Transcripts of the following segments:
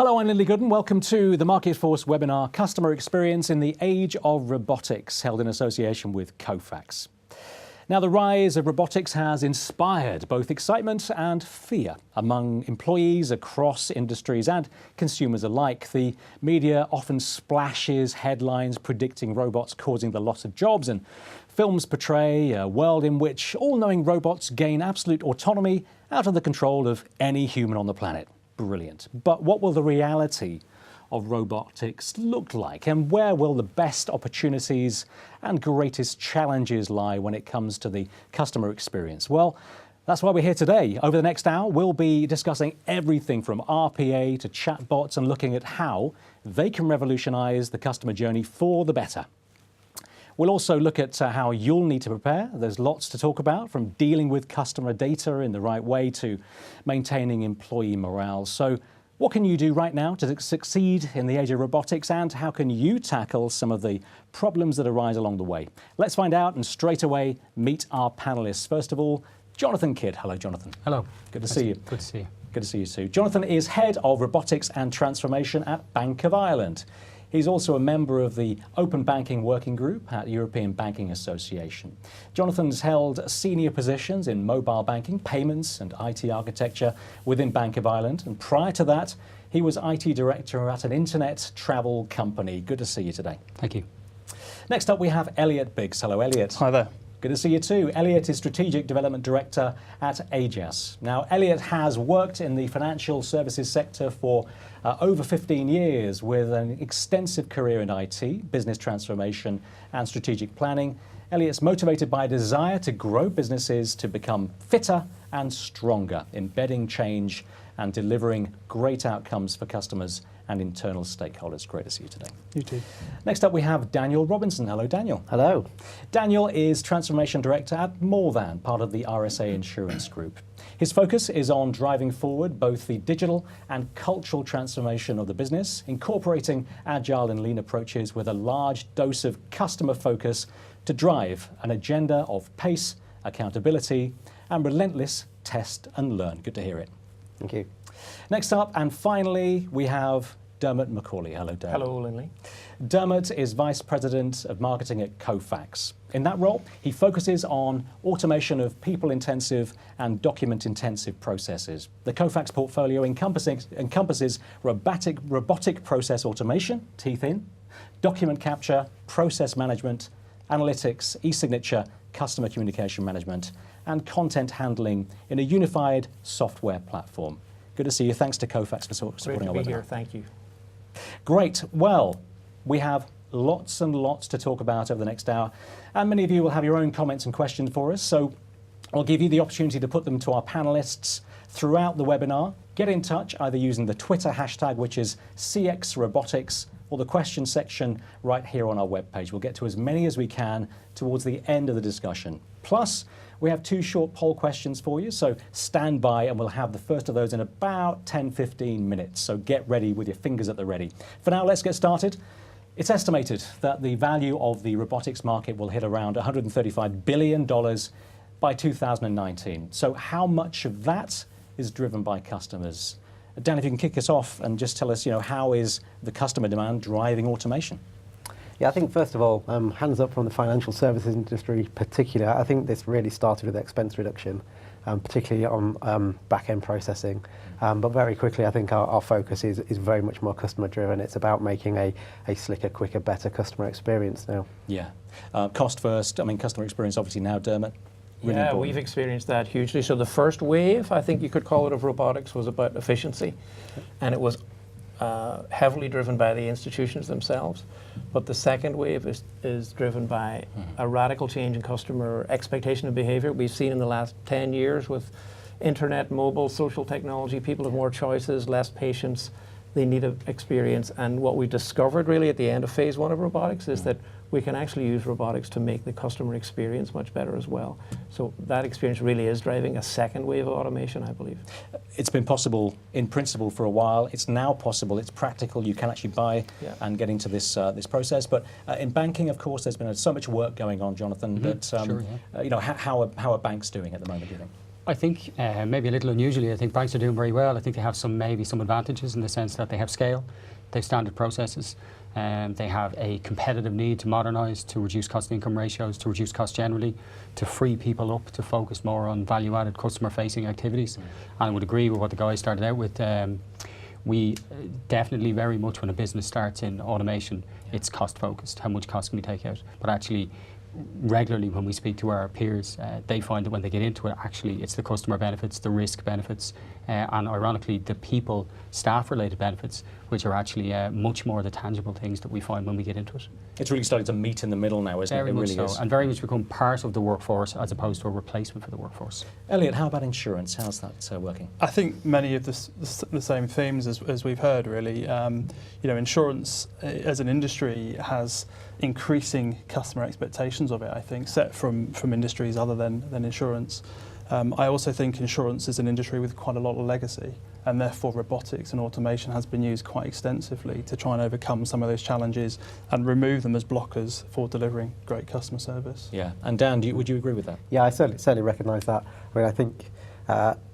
Hello, I'm Lindley Gooden. Welcome to the Marketforce webinar, Customer Experience in the Age of Robotics, held in association with Kofax. Now, the rise of robotics has inspired both excitement and fear among employees across industries and consumers alike. The media often splashes headlines predicting robots causing the loss of jobs, and films portray a world in which all-knowing robots gain absolute autonomy out of the control of any human on the planet. Brilliant. But what will the reality of robotics look like, and where will the best opportunities and greatest challenges lie when it comes to the customer experience? Well, that's why we're here today. Over the next hour, we'll be discussing everything from RPA to chatbots and looking at how they can revolutionize the customer journey for the better. We'll also look at how you'll need to prepare. There's lots to talk about, from dealing with customer data in the right way to maintaining employee morale. So what can you do right now to succeed in the age of robotics, and how can you tackle some of the problems that arise along the way? Let's find out and straight away meet our panelists. First of all, Jonathan Kidd. Hello, Jonathan. Hello. Good to see you. Good to see you. Good to see you too. Jonathan is Head of Robotics and Transformation at Bank of Ireland. He's also a member of the Open Banking Working Group at the European Banking Association. Jonathan's held senior positions in mobile banking, payments and IT architecture within Bank of Ireland. And prior to that, he was IT director at an internet travel company. Good to see you today. Thank you. Next up, we have Elliot Biggs. Hello, Elliot. Hi there. Good to see you too. Elliot is Strategic Development Director at Ageas. Now, Elliot has worked in the financial services sector for over 15 years with an extensive career in IT, business transformation and strategic planning. Elliot's motivated by a desire to grow businesses to become fitter and stronger, embedding change and delivering great outcomes for customers and internal stakeholders. Great to see you today. You too. Next up, we have Daniel Robinson. Hello, Daniel. Hello. Daniel is Transformation Director at More Than, part of the RSA Insurance Group. His focus is on driving forward both the digital and cultural transformation of the business, incorporating agile and lean approaches with a large dose of customer focus to drive an agenda of pace, accountability, and relentless test and learn. Good to hear it. Thank you. Next up, and finally, we have Dermot McCauley. Hello, Dermot. Hello, Lindley. Dermot is Vice President of Marketing at Kofax. In that role, he focuses on automation of people-intensive and document-intensive processes. The Kofax portfolio encompasses robotic process automation, teeth in, document capture, process management, analytics, e-signature, customer communication management, and content handling in a unified software platform. Good to see you. Thanks to Kofax for supporting our webinar. Great to be here. Thank you. Great. Well, we have lots and lots to talk about over the next hour, and many of you will have your own comments and questions for us, so I'll give you the opportunity to put them to our panelists throughout the webinar. Get in touch either using the Twitter hashtag, which is CXRobotics, or the question section right here on our webpage. We'll get to as many as we can towards the end of the discussion. Plus, we have 2 short poll questions for you, so stand by and we'll have the first of those in about 10-15 minutes. So get ready with your fingers at the ready. For now, let's get started. It's estimated that the value of the robotics market will hit around $135 billion by 2019. So how much of that is driven by customers? Dan, if you can kick us off and just tell us, how is the customer demand driving automation? Yeah, I think first of all, hands up from the financial services industry particular. I think this really started with expense reduction, particularly on back-end processing. But very quickly, I think our focus is very much more customer driven. It's about making a slicker, quicker, better customer experience now. Yeah. Cost first. I mean, customer experience obviously now, Dermot. Really yeah, important. we've experienced that hugely. So the first wave, I think you could call it, of robotics was about efficiency, and it was heavily driven by the institutions themselves. But the second wave is driven by a radical change in customer expectation and behavior. We've seen in the last 10 years with internet, mobile, social technology, people have more choices, less patience, they need an experience. And what we discovered really at the end of phase 1 of robotics is that we can actually use robotics to make the customer experience much better as well. So that experience really is driving a second wave of automation, I believe. It's been possible in principle for a while. It's now possible. It's practical. You can actually buy and get into this this process. But in banking, of course, there's been so much work going on, Jonathan. That how are banks doing at the moment? Do you think? I think maybe a little unusually, I think banks are doing very well. I think they have maybe some advantages in the sense that they have scale, they have standard processes, they have a competitive need to modernise, to reduce cost-income ratios, to reduce costs generally, to free people up to focus more on value-added customer-facing activities. And I would agree with what the guys started out with. We definitely very much when a business starts in automation, it's cost-focused. How much cost can we take out? But actually, regularly when we speak to our peers, they find that when they get into it, actually it's the customer benefits, the risk benefits, and ironically the people, staff-related benefits, which are actually much more the tangible things that we find when we get into it. It's really starting to meet in the middle now, isn't it? Very It much really so, is. and very much become part of the workforce as opposed to a replacement for the workforce. Elliot, how about insurance? How's that working? I think many of the same themes as we've heard, really. Insurance as an industry has increasing customer expectations of it, I think, set from industries other than insurance. I also think insurance is an industry with quite a lot of legacy, and therefore robotics and automation has been used quite extensively to try and overcome some of those challenges and remove them as blockers for delivering great customer service. Yeah, and Dan, would you agree with that? Yeah, I certainly recognise that. I mean, I think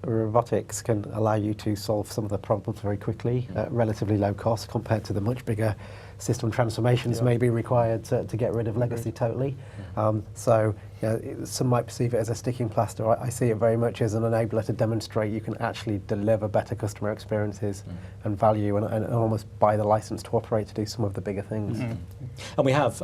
robotics can allow you to solve some of the problems very quickly at relatively low cost compared to the much bigger system transformations may be required to get rid of legacy totally. So some might perceive it as a sticking plaster. I see it very much as an enabler to demonstrate you can actually deliver better customer experiences and value and almost buy the license to operate to do some of the bigger things. And we have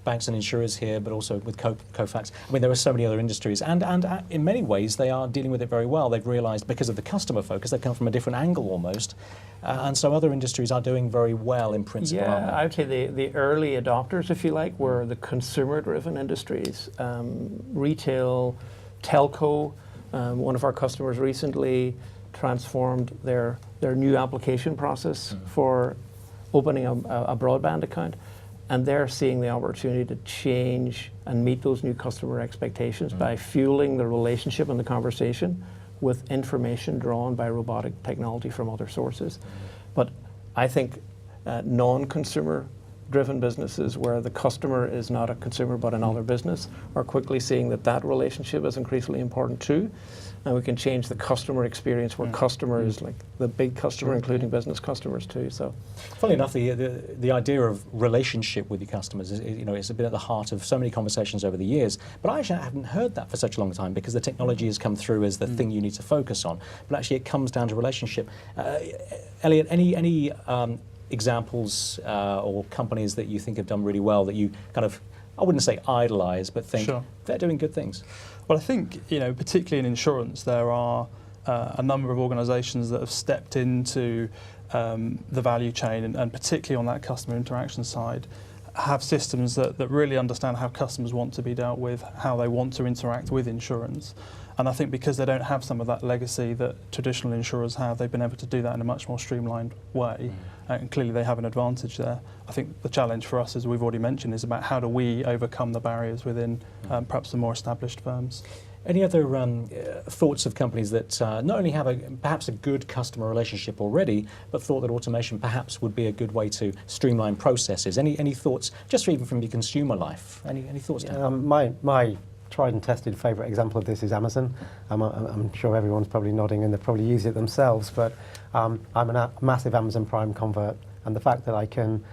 banks and insurers here, but also with Kofax. I mean, there are so many other industries, and in many ways they are dealing with it very well. They've realised because of the customer focus, they've come from a different angle almost, and so other industries are doing very well in principle. Yeah, I would say the early adopters, if you like, were the consumer-driven industries, retail, telco. One of our customers recently transformed their new application process for opening a broadband account, and they're seeing the opportunity to change and meet those new customer expectations by fueling the relationship and the conversation with information drawn by robotic technology from other sources. But I think non-consumer driven businesses where the customer is not a consumer but another business are quickly seeing that relationship is increasingly important too. And we can change the customer experience where customer is like the big customer, including business customers too. So, funnily enough, the idea of relationship with your customers is, it's been at the heart of so many conversations over the years. But I actually haven't heard that for such a long time because the technology has come through as the thing you need to focus on. But actually, it comes down to relationship. Elliot, any examples or companies that you think have done really well that you kind of, I wouldn't say idolise, but think they're doing good things? Well, I think, particularly in insurance, there are a number of organisations that have stepped into the value chain and particularly on that customer interaction side, have systems that really understand how customers want to be dealt with, how they want to interact with insurance. And I think because they don't have some of that legacy that traditional insurers have, they've been able to do that in a much more streamlined way. And clearly they have an advantage there. I think the challenge for us, as we've already mentioned, is about how do we overcome the barriers within perhaps the more established firms. Any other thoughts of companies that not only have perhaps a good customer relationship already, but thought that automation perhaps would be a good way to streamline processes? Any thoughts, just even from your consumer life? Any thoughts, Dan? My tried and tested favourite example of this is Amazon. I'm sure everyone's probably nodding and they've probably used it themselves, but I'm a massive Amazon Prime convert, and the fact that I can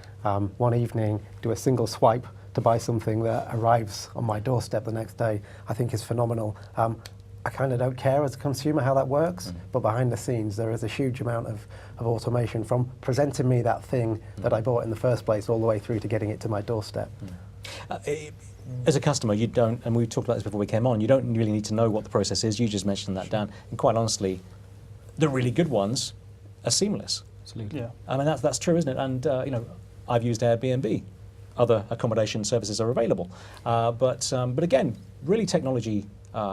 one evening do a single swipe to buy something that arrives on my doorstep the next day, I think is phenomenal. I kind of don't care as a consumer how that works, but behind the scenes there is a huge amount of automation from presenting me that thing that I bought in the first place all the way through to getting it to my doorstep. As a customer, you don't, and we talked about this before we came on, you don't really need to know what the process is. You just mentioned that, Dan. And quite honestly, the really good ones are seamless. Absolutely. Yeah. I mean, that's true, isn't it? And, I've used Airbnb. Other accommodation services are available. But again, really technology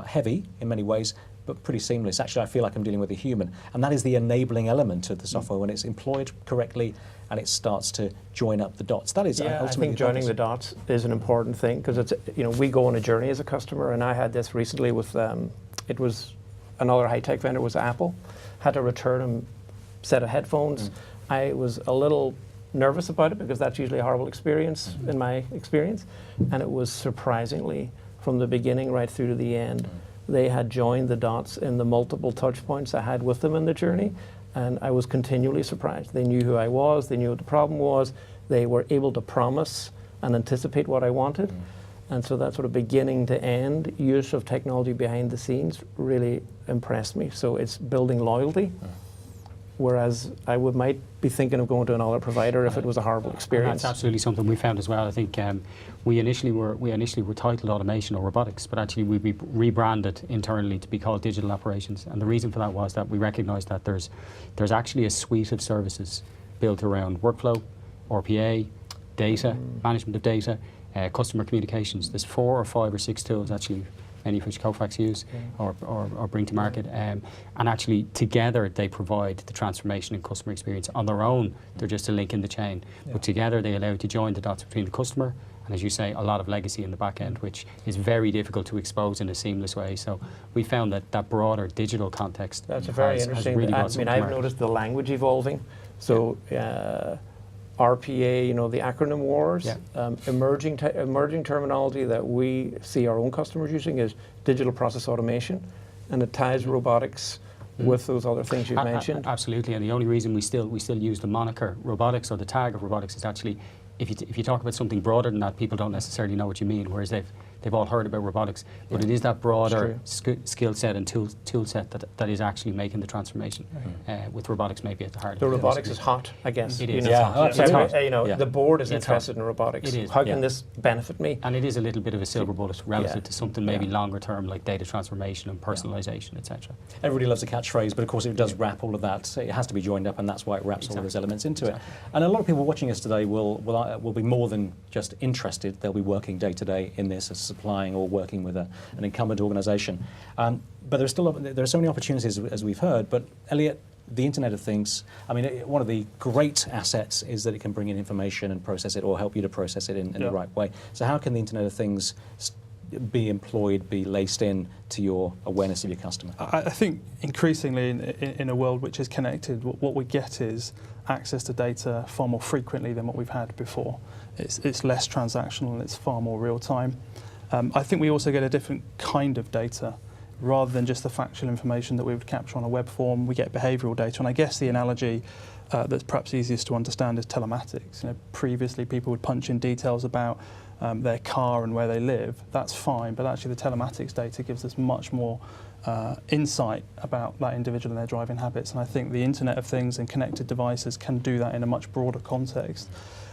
heavy in many ways, but pretty seamless. Actually, I feel like I'm dealing with a human. And that is the enabling element of the software when it's employed correctly and it starts to join up the dots. That is ultimately I think joining the dots is an important thing because it's, we go on a journey as a customer, and I had this recently with, it was another high-tech vendor, was Apple. Had to return a set of headphones. I was a little nervous about it because that's usually a horrible experience in my experience, and it was surprisingly, from the beginning right through to the end, they had joined the dots in the multiple touch points I had with them in the journey, and I was continually surprised. They knew who I was, they knew what the problem was, they were able to promise and anticipate what I wanted. And so that sort of beginning to end use of technology behind the scenes really impressed me. So it's building loyalty, whereas I might be thinking of going to another provider if it was a horrible experience. That's absolutely something we found as well. I think we initially were titled automation or robotics, but actually we rebranded internally to be called Digital Operations. And the reason for that was that we recognised that there's actually a suite of services built around workflow, RPA, data, management of data, customer communications. There's 4 or 5 or 6 tools actually, many of which Kofax use or bring to market. And actually together they provide the transformation in customer experience. On their own, they're just a link in the chain. But together they allow you to join the dots between the customer and, as you say, a lot of legacy in the back end, which is very difficult to expose in a seamless way. So we found that broader digital context That's a very interesting. really I mean, I've noticed the language evolving. So RPA, the acronym wars, emerging terminology that we see our own customers using is digital process automation, and it ties robotics with those other things you've mentioned. Absolutely, and the only reason we still use the moniker robotics or the tag of robotics is actually if you talk about something broader than that, people don't necessarily know what you mean, whereas they've all heard about robotics, but it is that broader skill set and tool set that is actually making the transformation. With robotics maybe at the heart. The robotics is hot, I guess. It is. The board is interested in robotics. It is. How can this benefit me? And it is a little bit of a silver bullet relative to something maybe longer term like data transformation and personalisation, etc. Everybody loves a catchphrase, but of course it does wrap all of that. It has to be joined up, and that's why it wraps all those elements into it. And a lot of people watching us today will be more than just interested. They'll be working day to day in this as supplying or working with an incumbent organisation. But there are so many opportunities, as we've heard. But Elliot, the Internet of Things, I mean, one of the great assets is that it can bring in information and process it, or help you to process it in the right way. So how can the Internet of Things be employed, be laced in to your awareness of your customer? I think increasingly in a world which is connected, what we get is access to data far more frequently than what we've had before. It's less transactional and it's far more real time. I think we also get a different kind of data. Rather than just the factual information that we would capture on a web form, we get behavioural data. And I guess the analogy that's perhaps easiest to understand is telematics. Previously people would punch in details about their car and where they live. That's fine, but actually the telematics data gives us much more insight about that individual and their driving habits. And I think the Internet of Things and connected devices can do that in a much broader context.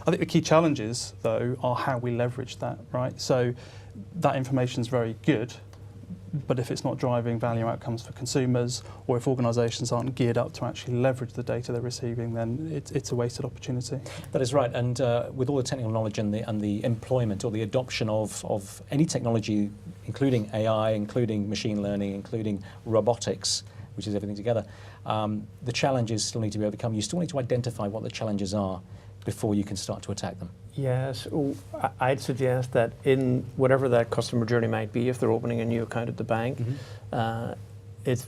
I think the key challenges, though, are how we leverage that, right? So that information is very good, but if it's not driving value outcomes for consumers, or if organisations aren't geared up to actually leverage the data they're receiving, then it's a wasted opportunity. That is right, and with all the technical knowledge and the employment or the adoption of any technology, including AI, including machine learning, including robotics, which is everything together, the challenges still need to be overcome. You still need to identify what the challenges are before you can start to attack them. Yes, I'd suggest that in whatever that customer journey might be, if they're opening a new account at the bank, it's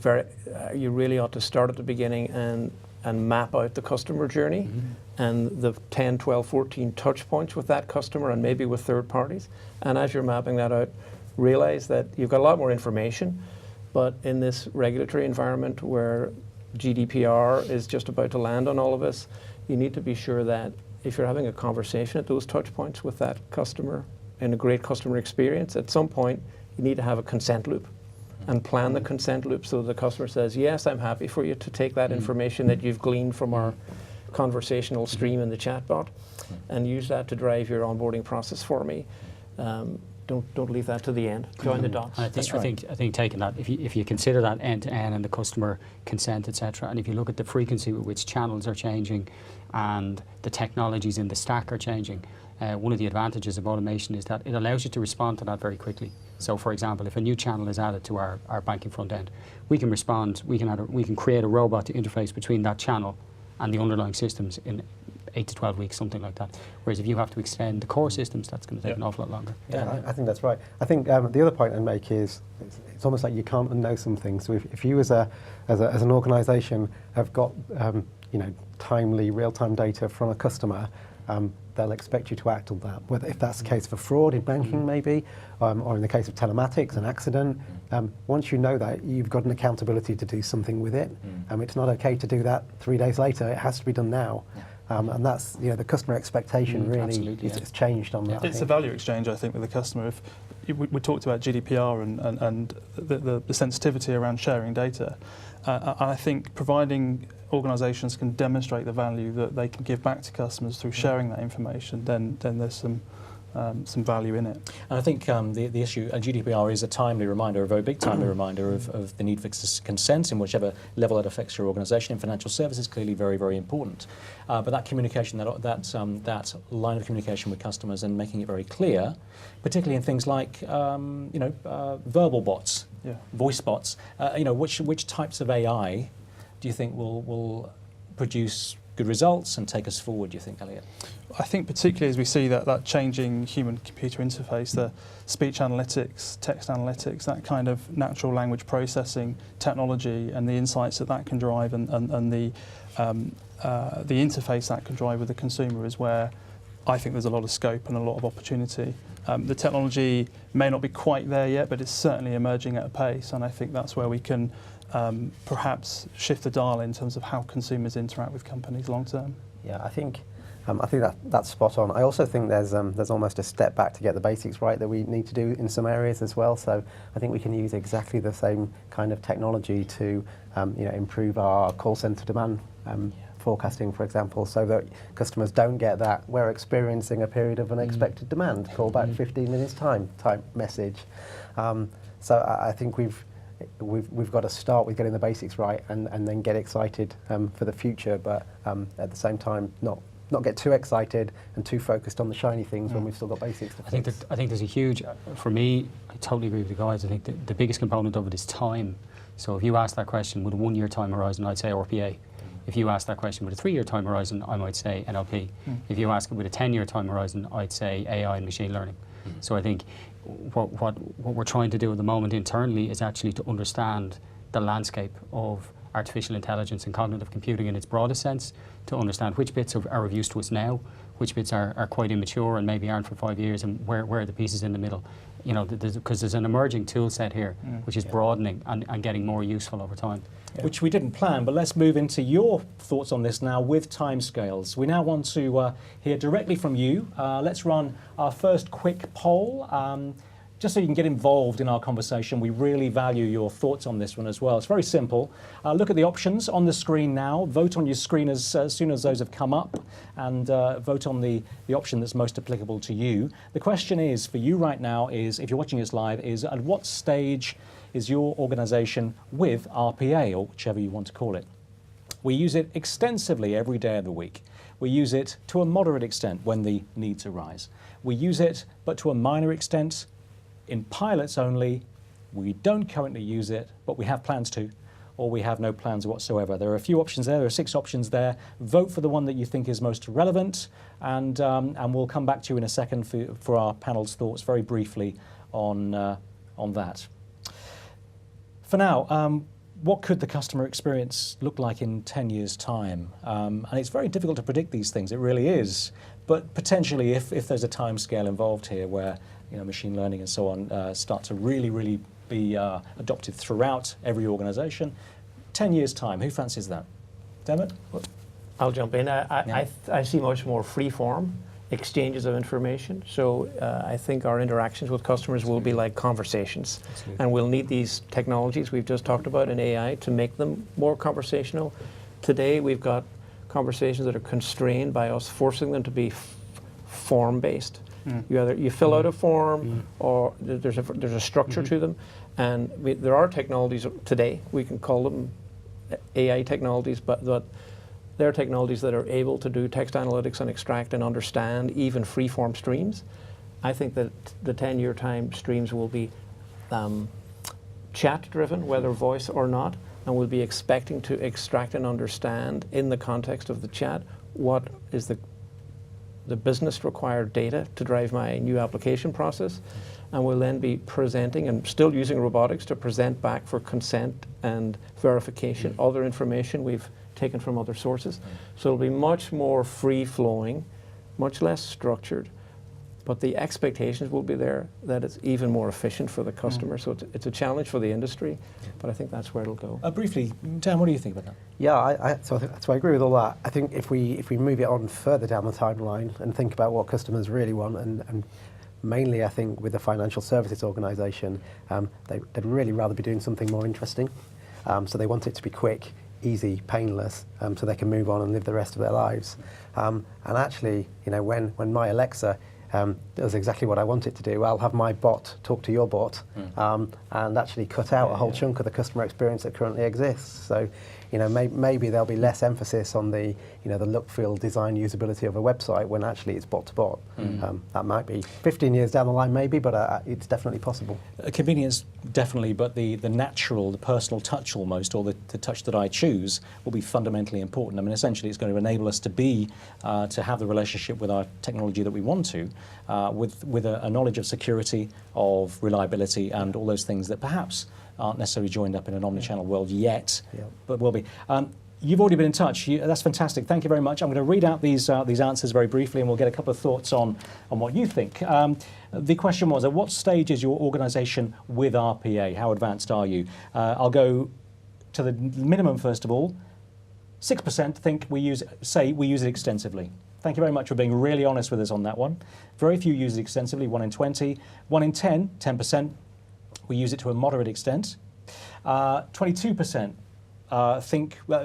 you really ought to start at the beginning and map out the customer journey and the 10, 12, 14 touch points with that customer and maybe with third parties. And as you're mapping that out, realize that you've got a lot more information, but in this regulatory environment where GDPR is just about to land on all of us, you need to be sure that if you're having a conversation at those touch points with that customer in a great customer experience, at some point you need to have a consent loop and plan the consent loop so the customer says, yes, I'm happy for you to take that information that you've gleaned from our conversational stream in the chatbot and use that to drive your onboarding process for me. Don't leave that to the end. Join the dots. I think taking that, if you consider that end to end and the customer consent, etc., and if you look at the frequency with which channels are changing and the technologies in the stack are changing, one of the advantages of automation is that it allows you to respond to that very quickly. So, for example, if a new channel is added to our banking front end, we can respond. We can create a robot to interface between that channel and the underlying systems in 8 to 12 weeks, something like that. Whereas if you have to extend the core systems, that's going to take an awful lot longer. Yeah, I think that's right. I think the other point I'd make is it's almost like you can't unknow something. So if you as an organisation have got timely real-time data from a customer, they'll expect you to act on that. Whether if that's the case for fraud in banking, maybe, or in the case of telematics, an accident. Once you know that, you've got an accountability to do something with it. It's not okay to do that 3 days later. It has to be done now. And that's the customer expectation really it's changed on that. It's a value exchange, I think, with the customer. If we talked about GDPR and the sensitivity around sharing data, and I think providing organisations can demonstrate the value that they can give back to customers through sharing that information, then there's some value in it. And I think the issue, GDPR is a timely reminder, a very big timely reminder of the need for consent in whichever level that affects your organisation. In financial services, clearly very, very important. But that communication, that line of communication with customers and making it very clear, particularly in things like verbal bots, voice bots, which types of AI do you think will produce good results and take us forward, do you think, Elliot? I think particularly as we see that changing human-computer interface, the speech analytics, text analytics, that kind of natural language processing technology and the insights that can drive and the interface that can drive with the consumer is where I think there's a lot of scope and a lot of opportunity. The technology may not be quite there yet, but it's certainly emerging at a pace, and I think that's where we can perhaps shift the dial in terms of how consumers interact with companies long term. Yeah, I think that's spot on. I also think there's almost a step back to get the basics right that we need to do in some areas as well. So I think we can use exactly the same kind of technology to improve our call center demand forecasting, for example, so that customers don't get that we're experiencing a period of unexpected demand, call back 15 minutes time type message. So I think we've got to start with getting the basics right and then get excited for the future, but at the same time not get too excited and too focused on the shiny things when we've still got basics to fix. I think there's a huge, for me, I totally agree with the guys. I think the biggest component of it is time. So if you ask that question with a 1 year time horizon, I'd say RPA. If you ask that question with a 3 year time horizon, I might say NLP. If you ask it with a 10 year time horizon, I'd say AI and machine learning. So I think what we're trying to do at the moment internally is actually to understand the landscape of artificial intelligence and cognitive computing in its broadest sense, to understand which bits are of use to us now, which bits are quite immature and maybe aren't for 5 years, and where are the pieces in the middle. Because there's an emerging tool set here which is broadening and getting more useful over time. Which we didn't plan, but let's move into your thoughts on this now with timescales. We now want to hear directly from you. Let's run our first quick poll. Just so you can get involved in our conversation. We really value your thoughts on this one as well. It's very simple. Look at the options on the screen now. Vote on your screen as soon as those have come up, and vote on the option that's most applicable to you. The question is, for you right now, is, if you're watching this live, is at what stage is your organisation with RPA, or whichever you want to call it? We use it extensively every day of the week. We use it to a moderate extent when the needs arise. We use it, but to a minor extent, in pilots only. We don't currently use it, but we have plans to, or we have no plans whatsoever. There are a few options there. There are 6 options there. Vote for the one that you think is most relevant, and we'll come back to you in a second for our panel's thoughts very briefly on that. For now, what could the customer experience look like in 10 years' time? And it's very difficult to predict these things, it really is. But potentially, if there's a time scale involved here where machine learning and so on start to really be adopted throughout every organisation, 10 years' time, who fancies that? Dermot? I'll jump in. I see much more free-form exchanges of information. So I think our interactions with customers will be like conversations. Absolutely. And we'll need these technologies we've just talked about in AI to make them more conversational. Today we've got conversations that are constrained by us forcing them to be form-based. You fill out a form, or there's a structure to them, and there are technologies today, we can call them AI technologies, but they're technologies that are able to do text analytics and extract and understand even free-form streams. I think that the 10-year time streams will be chat-driven, whether voice or not, and we'll be expecting to extract and understand in the context of the chat what is the business required data to drive my new application process, and we'll then be presenting and still using robotics to present back for consent and verification other information we've taken from other sources. So it'll be much more free-flowing much less structured, but the expectations will be there that it's even more efficient for the customer. So it's a challenge for the industry, but I think that's where it'll go. Briefly, Dan, what do you think about that? Yeah, so I agree with all that. I think if we move it on further down the timeline and think about what customers really want, and mainly I think with a financial services organisation, they'd really rather be doing something more interesting. So they want it to be quick, easy, painless, so they can move on and live the rest of their lives. And actually, when my Alexa does exactly what I want it to do, I'll have my bot talk to your bot and actually cut out a whole chunk of the customer experience that currently exists. So, maybe there'll be less emphasis on the look, feel, design, usability of a website when actually it's bot to bot. That might be 15 years down the line, maybe, but it's definitely possible. Convenience, definitely, but the natural, the personal touch almost, or the touch that I choose will be fundamentally important. I mean, essentially, it's going to enable us to have the relationship with our technology that we want to, with a knowledge of security, of reliability, and all those things that perhaps aren't necessarily joined up in an omnichannel world yet, but will be. You've already been in touch. That's fantastic. Thank you very much. I'm going to read out these answers very briefly, and we'll get a couple of thoughts on what you think. The question was, at what stage is your organisation with RPA? How advanced are you? I'll go to the minimum first of all. 6% think we use it extensively. Thank you very much for being really honest with us on that one. Very few use it extensively, 1 in 20. 1 in 10, 10%, we use it to a moderate extent. 22%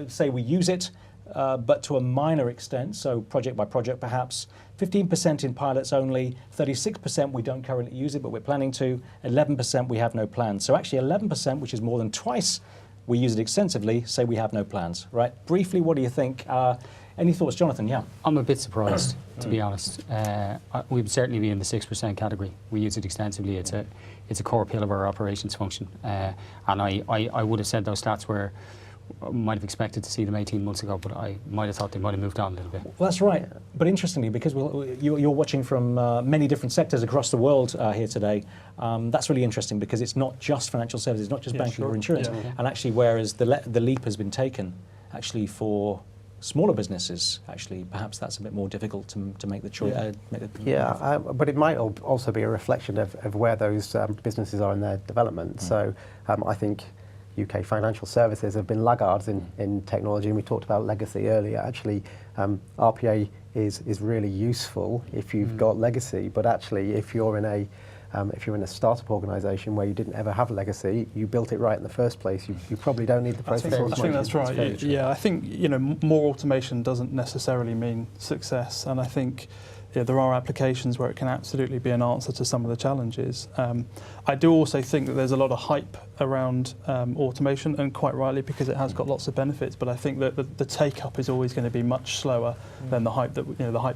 say we use it, but to a minor extent, so project by project perhaps. 15% in pilots only. 36% we don't currently use it, but we're planning to. 11% we have no plans. So actually 11%, which is more than twice we use it extensively, say we have no plans. Right? Briefly, what do you think? Any thoughts, Jonathan? Yeah. I'm a bit surprised, to be honest. We'd certainly be in the 6% category. We use it extensively. It's a core pillar of our operations function. And I would have said those stats might have expected to see them 18 months ago, but I might have thought they might have moved on a little bit. Well, that's right. But interestingly, because you're watching from many different sectors across the world here today, that's really interesting because it's not just financial services, it's not just banking or insurance. And actually, whereas the leap has been taken, actually for smaller businesses, actually, perhaps that's a bit more difficult to make the choice. But it might also be a reflection of where those businesses are in their development. So I think UK financial services have been laggards in technology, and we talked about legacy earlier. Actually, RPA is really useful if you've got legacy, but actually if you're in a startup organisation where you didn't ever have legacy, you built it right in the first place, you probably don't need the process automation. I think that's right. Yeah, I think more automation doesn't necessarily mean success, and I think there are applications where it can absolutely be an answer to some of the challenges. I do also think that there's a lot of hype around automation, and quite rightly, because it has got lots of benefits. But I think that the take-up is always going to be much slower than the hype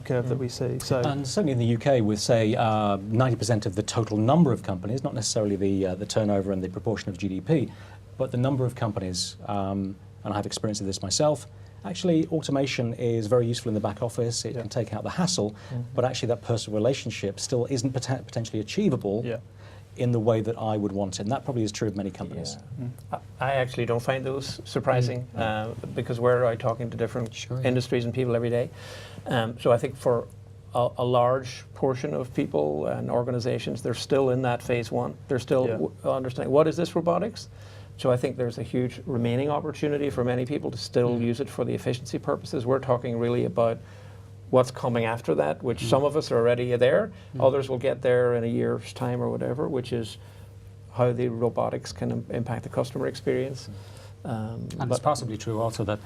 curve that we see. So, and certainly in the UK, with say 90% of the total number of companies, not necessarily the turnover and the proportion of GDP, but the number of companies, and I have experience of this myself. Actually, automation is very useful in the back office. It can take out the hassle, but actually that personal relationship still isn't potentially achievable in the way that I would want it. And that probably is true of many companies. I actually don't find those surprising because we're out talking to different industries and people every day. So I think for a large portion of people and organizations, they're still in that phase one. They're still understanding, what is this robotics? So I think there's a huge remaining opportunity for many people to still use it for the efficiency purposes. We're talking really about what's coming after that, which some of us are already there. Others will get there in a year's time or whatever, which is how the robotics can impact the customer experience. And it's possibly true also that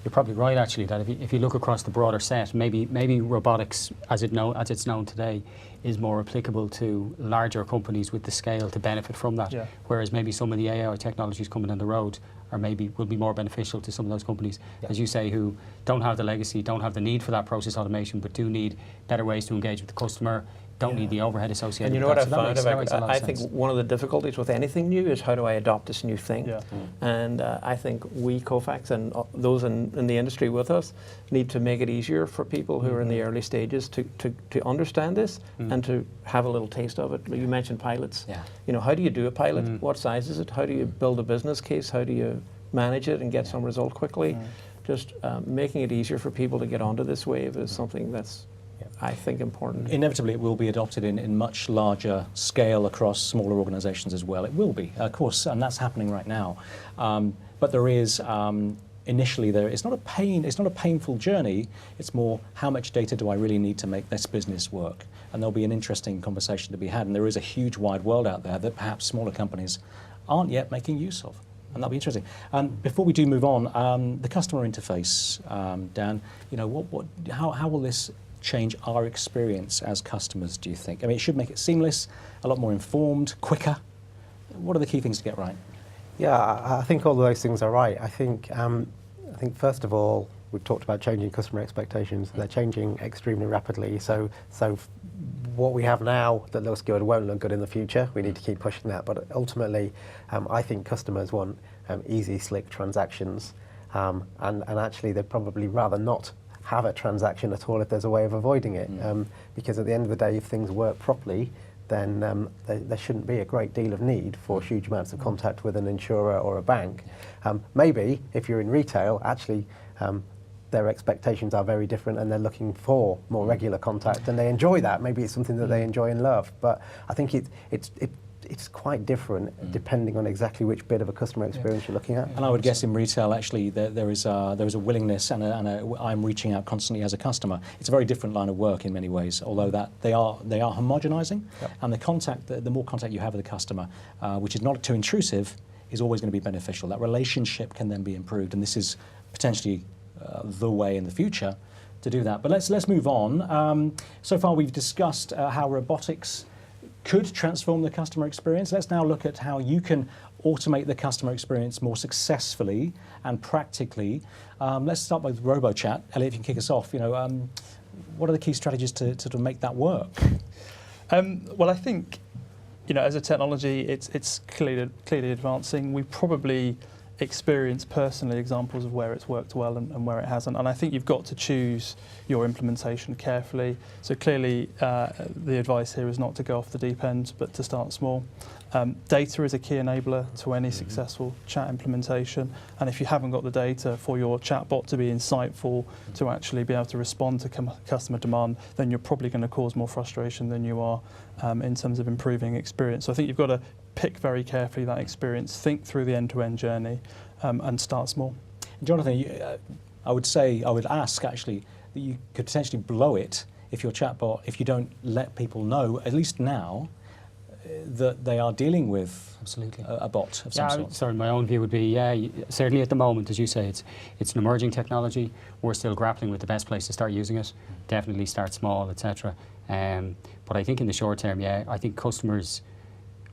you're probably right, actually, that if you look across the broader set, maybe robotics as it's known today is more applicable to larger companies with the scale to benefit from that, whereas maybe some of the AI technologies coming down the road will be more beneficial to some of those companies, as you say, who don't have the legacy, don't have the need for that process automation, but do need better ways to engage with the customer, don't need the overhead associated with that. And you know what I found? I think one of the difficulties with anything new is how do I adopt this new thing? And I think we, Kofax, and those in the industry with us, need to make it easier for people who are in the early stages to understand this and to have a little taste of it. You mentioned pilots. How do you do a pilot? What size is it? How do you build a business case? How do you manage it and get some result quickly? Just making it easier for people to get onto this wave is something that's I think, important. Inevitably, it will be adopted in much larger scale across smaller organisations as well. It will be, of course, and that's happening right now. But there is initially it's not a painful journey. It's more, how much data do I really need to make this business work? And there'll be an interesting conversation to be had. And there is a huge wide world out there that perhaps smaller companies aren't yet making use of. And that'll be interesting. Before we do move on, the customer interface, Dan, how will this change our experience as customers, do you think? I mean, it should make it seamless, a lot more informed, quicker. What are the key things to get right? Yeah, I think all of those things are right. I think first of all, we've talked about changing customer expectations. They're changing extremely rapidly. So what we have now that looks good won't look good in the future. We need to keep pushing that. But ultimately, I think customers want easy, slick transactions. And actually, they'd probably rather not have a transaction at all if there's a way of avoiding it. Because at the end of the day, if things work properly, then there shouldn't be a great deal of need for huge amounts of contact with an insurer or a bank. Maybe if you're in retail, actually their expectations are very different and they're looking for more regular contact and they enjoy that. Maybe it's something that they enjoy and love. But I think it's quite different depending on exactly which bit of a customer experience you're looking at. And I would guess in retail, actually, there is a willingness and I'm reaching out constantly as a customer. It's a very different line of work in many ways, although that they are homogenizing, and the more contact you have with the customer, which is not too intrusive, is always going to be beneficial. That relationship can then be improved, and this is potentially the way in the future to do that. But let's move on. So far, we've discussed how robotics could transform the customer experience. Let's now look at how you can automate the customer experience more successfully and practically. Let's start with RoboChat. Elliot, if you can kick us off. What are the key strategies to sort of make that work? Well, I think, as a technology, it's clearly advancing. We probably experienced personally examples of where it's worked well and where it hasn't. And I think you've got to choose your implementation carefully. So clearly, the advice here is not to go off the deep end, but to start small. Data is a key enabler to any successful chat implementation. And if you haven't got the data for your chatbot to be insightful, to actually be able to respond to customer demand, then you're probably going to cause more frustration than you are in terms of improving experience. So I think you've got to pick very carefully that experience, think through the end-to-end journey, and start small. Jonathan, I would ask actually that you could potentially blow it if your chatbot, if you don't let people know, at least now, that they are dealing with absolutely a bot of some sort. Sorry, my own view would be, certainly at the moment, as you say, it's an emerging technology. We're still grappling with the best place to start using it. Definitely start small, etc. But I think in the short term, I think customers,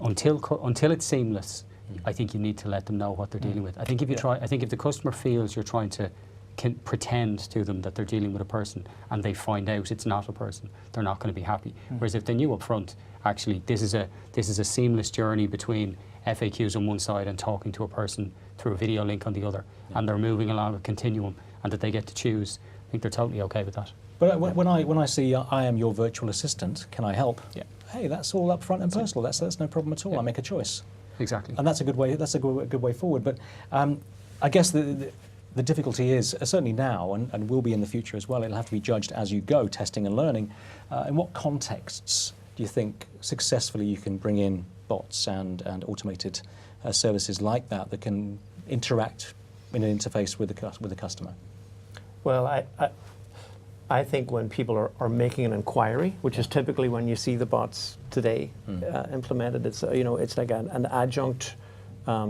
until it's seamless, I think you need to let them know what they're dealing with. I think if the customer feels you're trying to pretend to them that they're dealing with a person and they find out it's not a person, they're not going to be happy. Whereas if they knew up front, actually this is a seamless journey between FAQs on one side and talking to a person through a video link on the other, and they're moving along a continuum, and that they get to choose, I think they're totally okay with that. But when I see I am your virtual assistant, can I help? Yeah. Hey, that's all upfront and personal. That's no problem at all. Yeah. I make a choice. Exactly. And that's a good way. That's a good way forward. But I guess the difficulty is certainly now and will be in the future as well. It'll have to be judged as you go, testing and learning. In what contexts do you think successfully you can bring in bots and automated services like that can interact in an interface with the customer? Well, I think when people are making an inquiry, which is typically when you see the bots today implemented, it's like an adjunct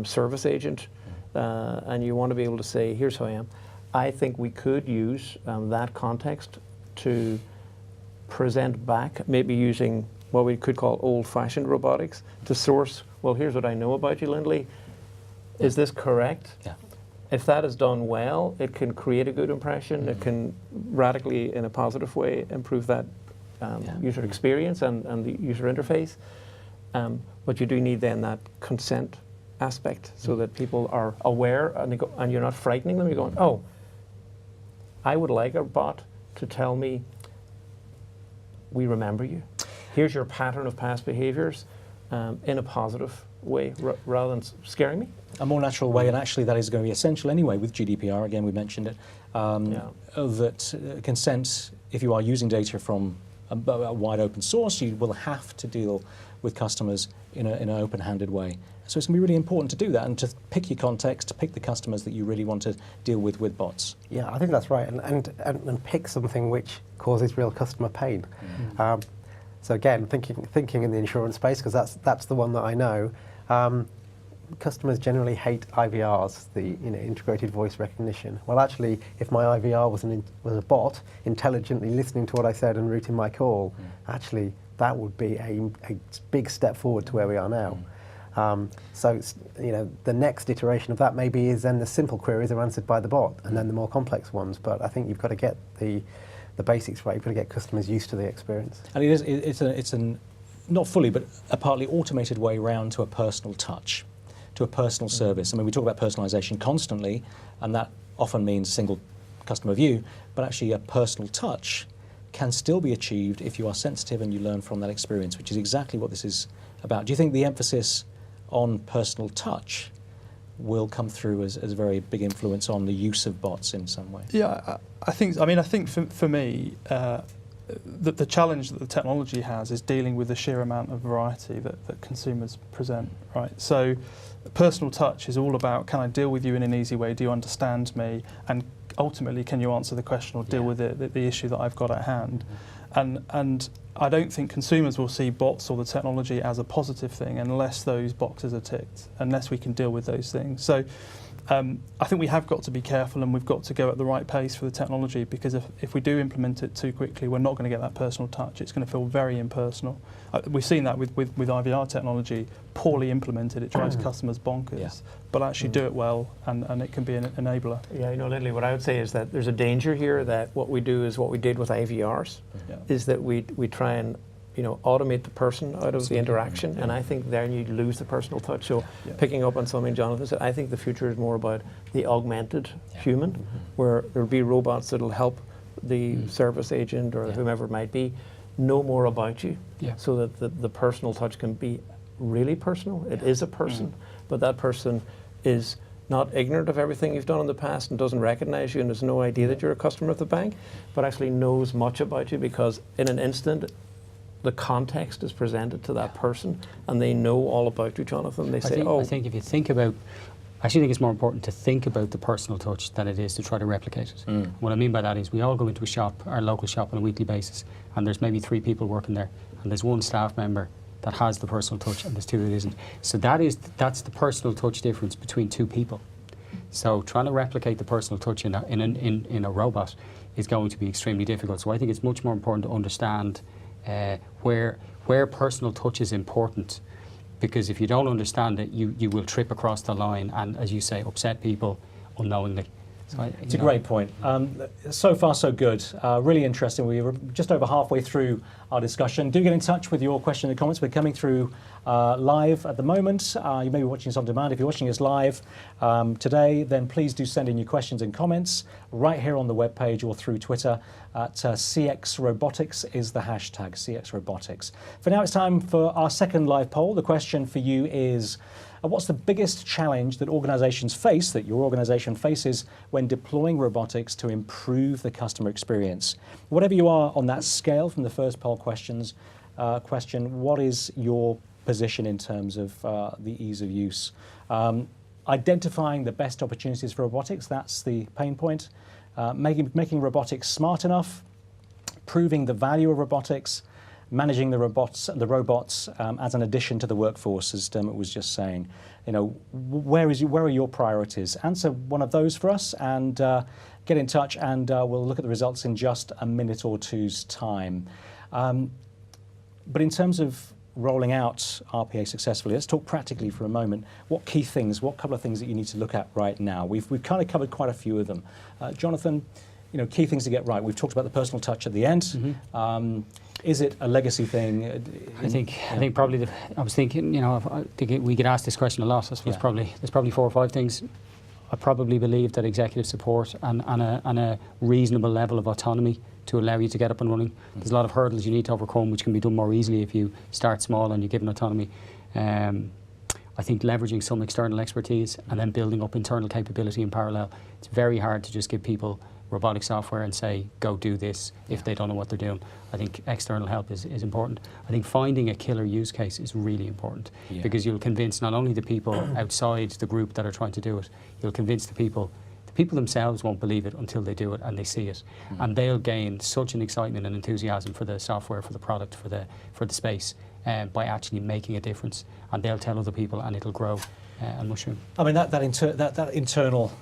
service agent, and you want to be able to say, here's who I am. I think we could use that context to present back, maybe using what we could call old-fashioned robotics, to source, well, here's what I know about you, Lindley. Is this correct? Yeah. If that is done well, it can create a good impression. It can radically, in a positive way, improve that user experience and the user interface. But you do need then that consent aspect so that people are aware and you're not frightening them. You're going, oh, I would like a bot to tell me, we remember you. Here's your pattern of past behaviors in a positive way rather than scaring me. A more natural way, and actually that is going to be essential anyway with GDPR. Again, we mentioned it. that consent, if you are using data from a wide open source, you will have to deal with customers in an open-handed way. So it's going to be really important to do that and to pick your context, to pick the customers that you really want to deal with bots. Yeah, I think that's right, and pick something which causes real customer pain. So again, thinking in the insurance space, because that's the one that I know. Customers generally hate IVRs, the integrated voice recognition. Well, actually, if my IVR was a bot intelligently listening to what I said and routing my call, actually that would be a big step forward to where we are now. So the next iteration of that maybe is then the simple queries are answered by the bot, and then the more complex ones. But I think you've got to get the basics right. You've got to get customers used to the experience. And it's an not fully, but a partly automated way round to a personal touch, to a personal service. I mean, we talk about personalisation constantly, and that often means single customer view, but actually a personal touch can still be achieved if you are sensitive and you learn from that experience, which is exactly what this is about. Do you think the emphasis on personal touch will come through as a very big influence on the use of bots in some way? Yeah, I think for me, the challenge that the technology has is dealing with the sheer amount of variety that consumers present, right? So personal touch is all about, can I deal with you in an easy way? Do you understand me? And ultimately, can you answer the question or deal with the issue that I've got at hand? And I don't think consumers will see bots or the technology as a positive thing unless those boxes are ticked, unless we can deal with those things. So I think we have got to be careful, and we've got to go at the right pace for the technology, because if we do implement it too quickly, we're not going to get that personal touch. It's going to feel very impersonal. We've seen that with IVR technology, poorly implemented, it drives customers bonkers. But actually do it well, and it can be an enabler. Yeah, literally what I would say is that there's a danger here that what we do is what we did with IVRs, is that we try and automate the person out of the interaction, and I think then you lose the personal touch. So picking up on something Jonathan said, I think the future is more about the augmented human, where there'll be robots that'll help the service agent or whomever it might be know more about you, so that the personal touch can be really personal. It is a person, but that person is not ignorant of everything you've done in the past and doesn't recognize you and has no idea that you're a customer of the bank, but actually knows much about you, because in an instant the context is presented to that person and they know all about you, Jonathan. They say, I think if you think about, I actually think it's more important to think about the personal touch than it is to try to replicate it. What I mean by that is we all go into a shop, our local shop, on a weekly basis, and there's maybe 3 people working there, and there's 1 staff member that has the personal touch and there's 2 that isn't. So that's the personal touch difference between 2 people. So trying to replicate the personal touch in a robot is going to be extremely difficult. So I think it's much more important to understand where personal touch is important, because if you don't understand it, you will trip across the line and, as you say, upset people unknowingly. So it's a great point. So far, so good. Really interesting. We were just over halfway through our discussion. Do get in touch with your question and comments. We're coming through live at the moment. You may be watching us on demand. If you're watching us live today, then please do send in your questions and comments right here on the webpage or through Twitter at CX Robotics is the hashtag, CX Robotics. For now, it's time for our second live poll. The question for you is, what's the biggest challenge that organisations face, that your organisation faces, when deploying robotics to improve the customer experience? Whatever you are on that scale from the first poll question, what is your position in terms of the ease of use? Identifying the best opportunities for robotics, that's the pain point. Making robotics smart enough, proving the value of robotics, managing the robots as an addition to the workforce, as Dermot was just saying. Where are your priorities? Answer one of those for us and get in touch, and we'll look at the results in just a minute or two's time. But in terms of rolling out RPA successfully, let's talk practically for a moment. What couple of things that you need to look at right now? We've kind of covered quite a few of them. Jonathan, key things to get right. We've talked about the personal touch at the end. Is it a legacy thing? I think probably I was thinking, I think we get asked this question a lot. I suppose there's probably 4 or 5 things. I probably believe that executive support and a reasonable level of autonomy to allow you to get up and running. There's a lot of hurdles you need to overcome, which can be done more easily if you start small and you're given autonomy. I think leveraging some external expertise and then building up internal capability in parallel. It's very hard to just give people robotic software and say, go do this, if they don't know what they're doing. I think external help is important. I think finding a killer use case is really important, because you'll convince not only the people outside the group that are trying to do it, you'll convince the people themselves won't believe it until they do it and they see it. And they'll gain such an excitement and enthusiasm for the software, for the product, for the space, by actually making a difference. And they'll tell other people, and it'll grow and mushroom. I mean, that internal,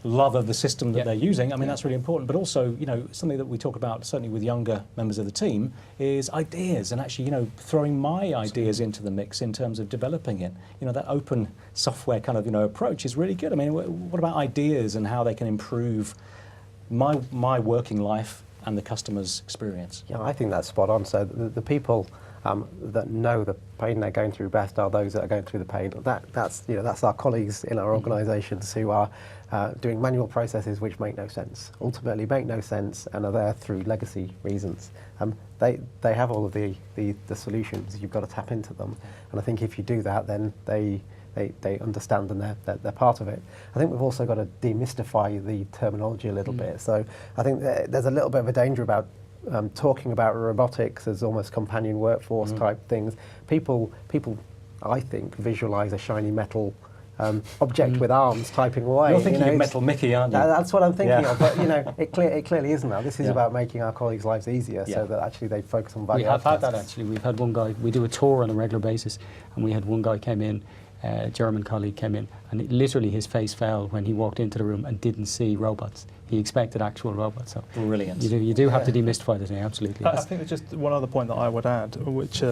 love of the system that they're using, I mean, that's really important. But also, something that we talk about, certainly with younger members of the team, is ideas, and actually, throwing my ideas into the mix in terms of developing it. That open software kind of, approach is really good. I mean, what about ideas and how they can improve my working life and the customer's experience? Yeah, I think that's spot on. So the people that know the pain they're going through best are those that are going through the pain. That's our colleagues in our organisations who are doing manual processes which ultimately make no sense, and are there through legacy reasons. They have all of the solutions. You've got to tap into them, and I think if you do that, then they understand, and they're part of it. I think we've also got to demystify the terminology a little bit. So I think there's a little bit of a danger about talking about robotics as almost companion workforce type things. People, I think, visualise a shiny metal object with arms typing away. You're thinking of Metal Mickey, aren't you? That's what I'm thinking of. But it clearly isn't that. This is about making our colleagues' lives easier, so that actually they focus on value. We have had that actually. We've had one guy. We do a tour on a regular basis, and we had one guy came in. A German colleague came in, and literally his face fell when he walked into the room and didn't see robots. He expected actual robots. So brilliant. You do have to demystify this, absolutely. I think there's just one other point that I would add, which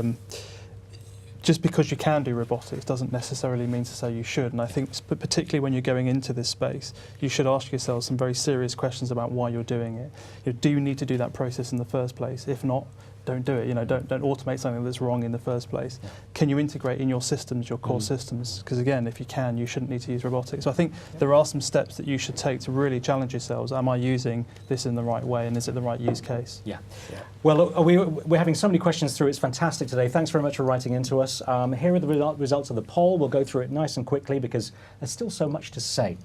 just because you can do robotics doesn't necessarily mean to say you should. And I think particularly when you're going into this space, you should ask yourself some very serious questions about why you're doing it. Do you need to do that process in the first place? If not, don't do it. Don't automate something that's wrong in the first place. Can you integrate in your systems, your core systems? Because again, if you can, you shouldn't need to use robotics. So I think there are some steps that you should take to really challenge yourselves. Am I using this in the right way, and is it the right use case? Yeah. Well, we're having so many questions through. It's fantastic today. Thanks very much for writing into us. Here are the results of the poll. We'll go through it nice and quickly because there's still so much to say.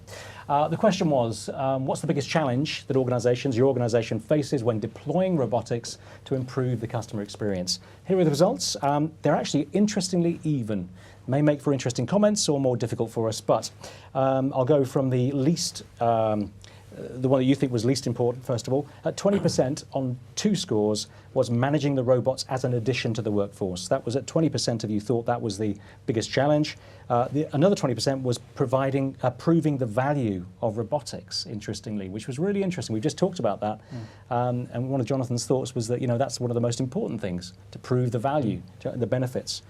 The question was, what's the biggest challenge that your organisation faces when deploying robotics to improve the customer experience? Here are the results. They're actually interestingly even. May make for interesting comments or more difficult for us, but I'll go from the least, the one that you think was least important, first of all. At 20% on 2 scores was managing the robots as an addition to the workforce. That was at 20% of you thought that was the biggest challenge. Another 20% was proving the value of robotics, interestingly, which was really interesting. We've just talked about that. And one of Jonathan's thoughts was that, that's one of the most important things, to prove the value, the benefits.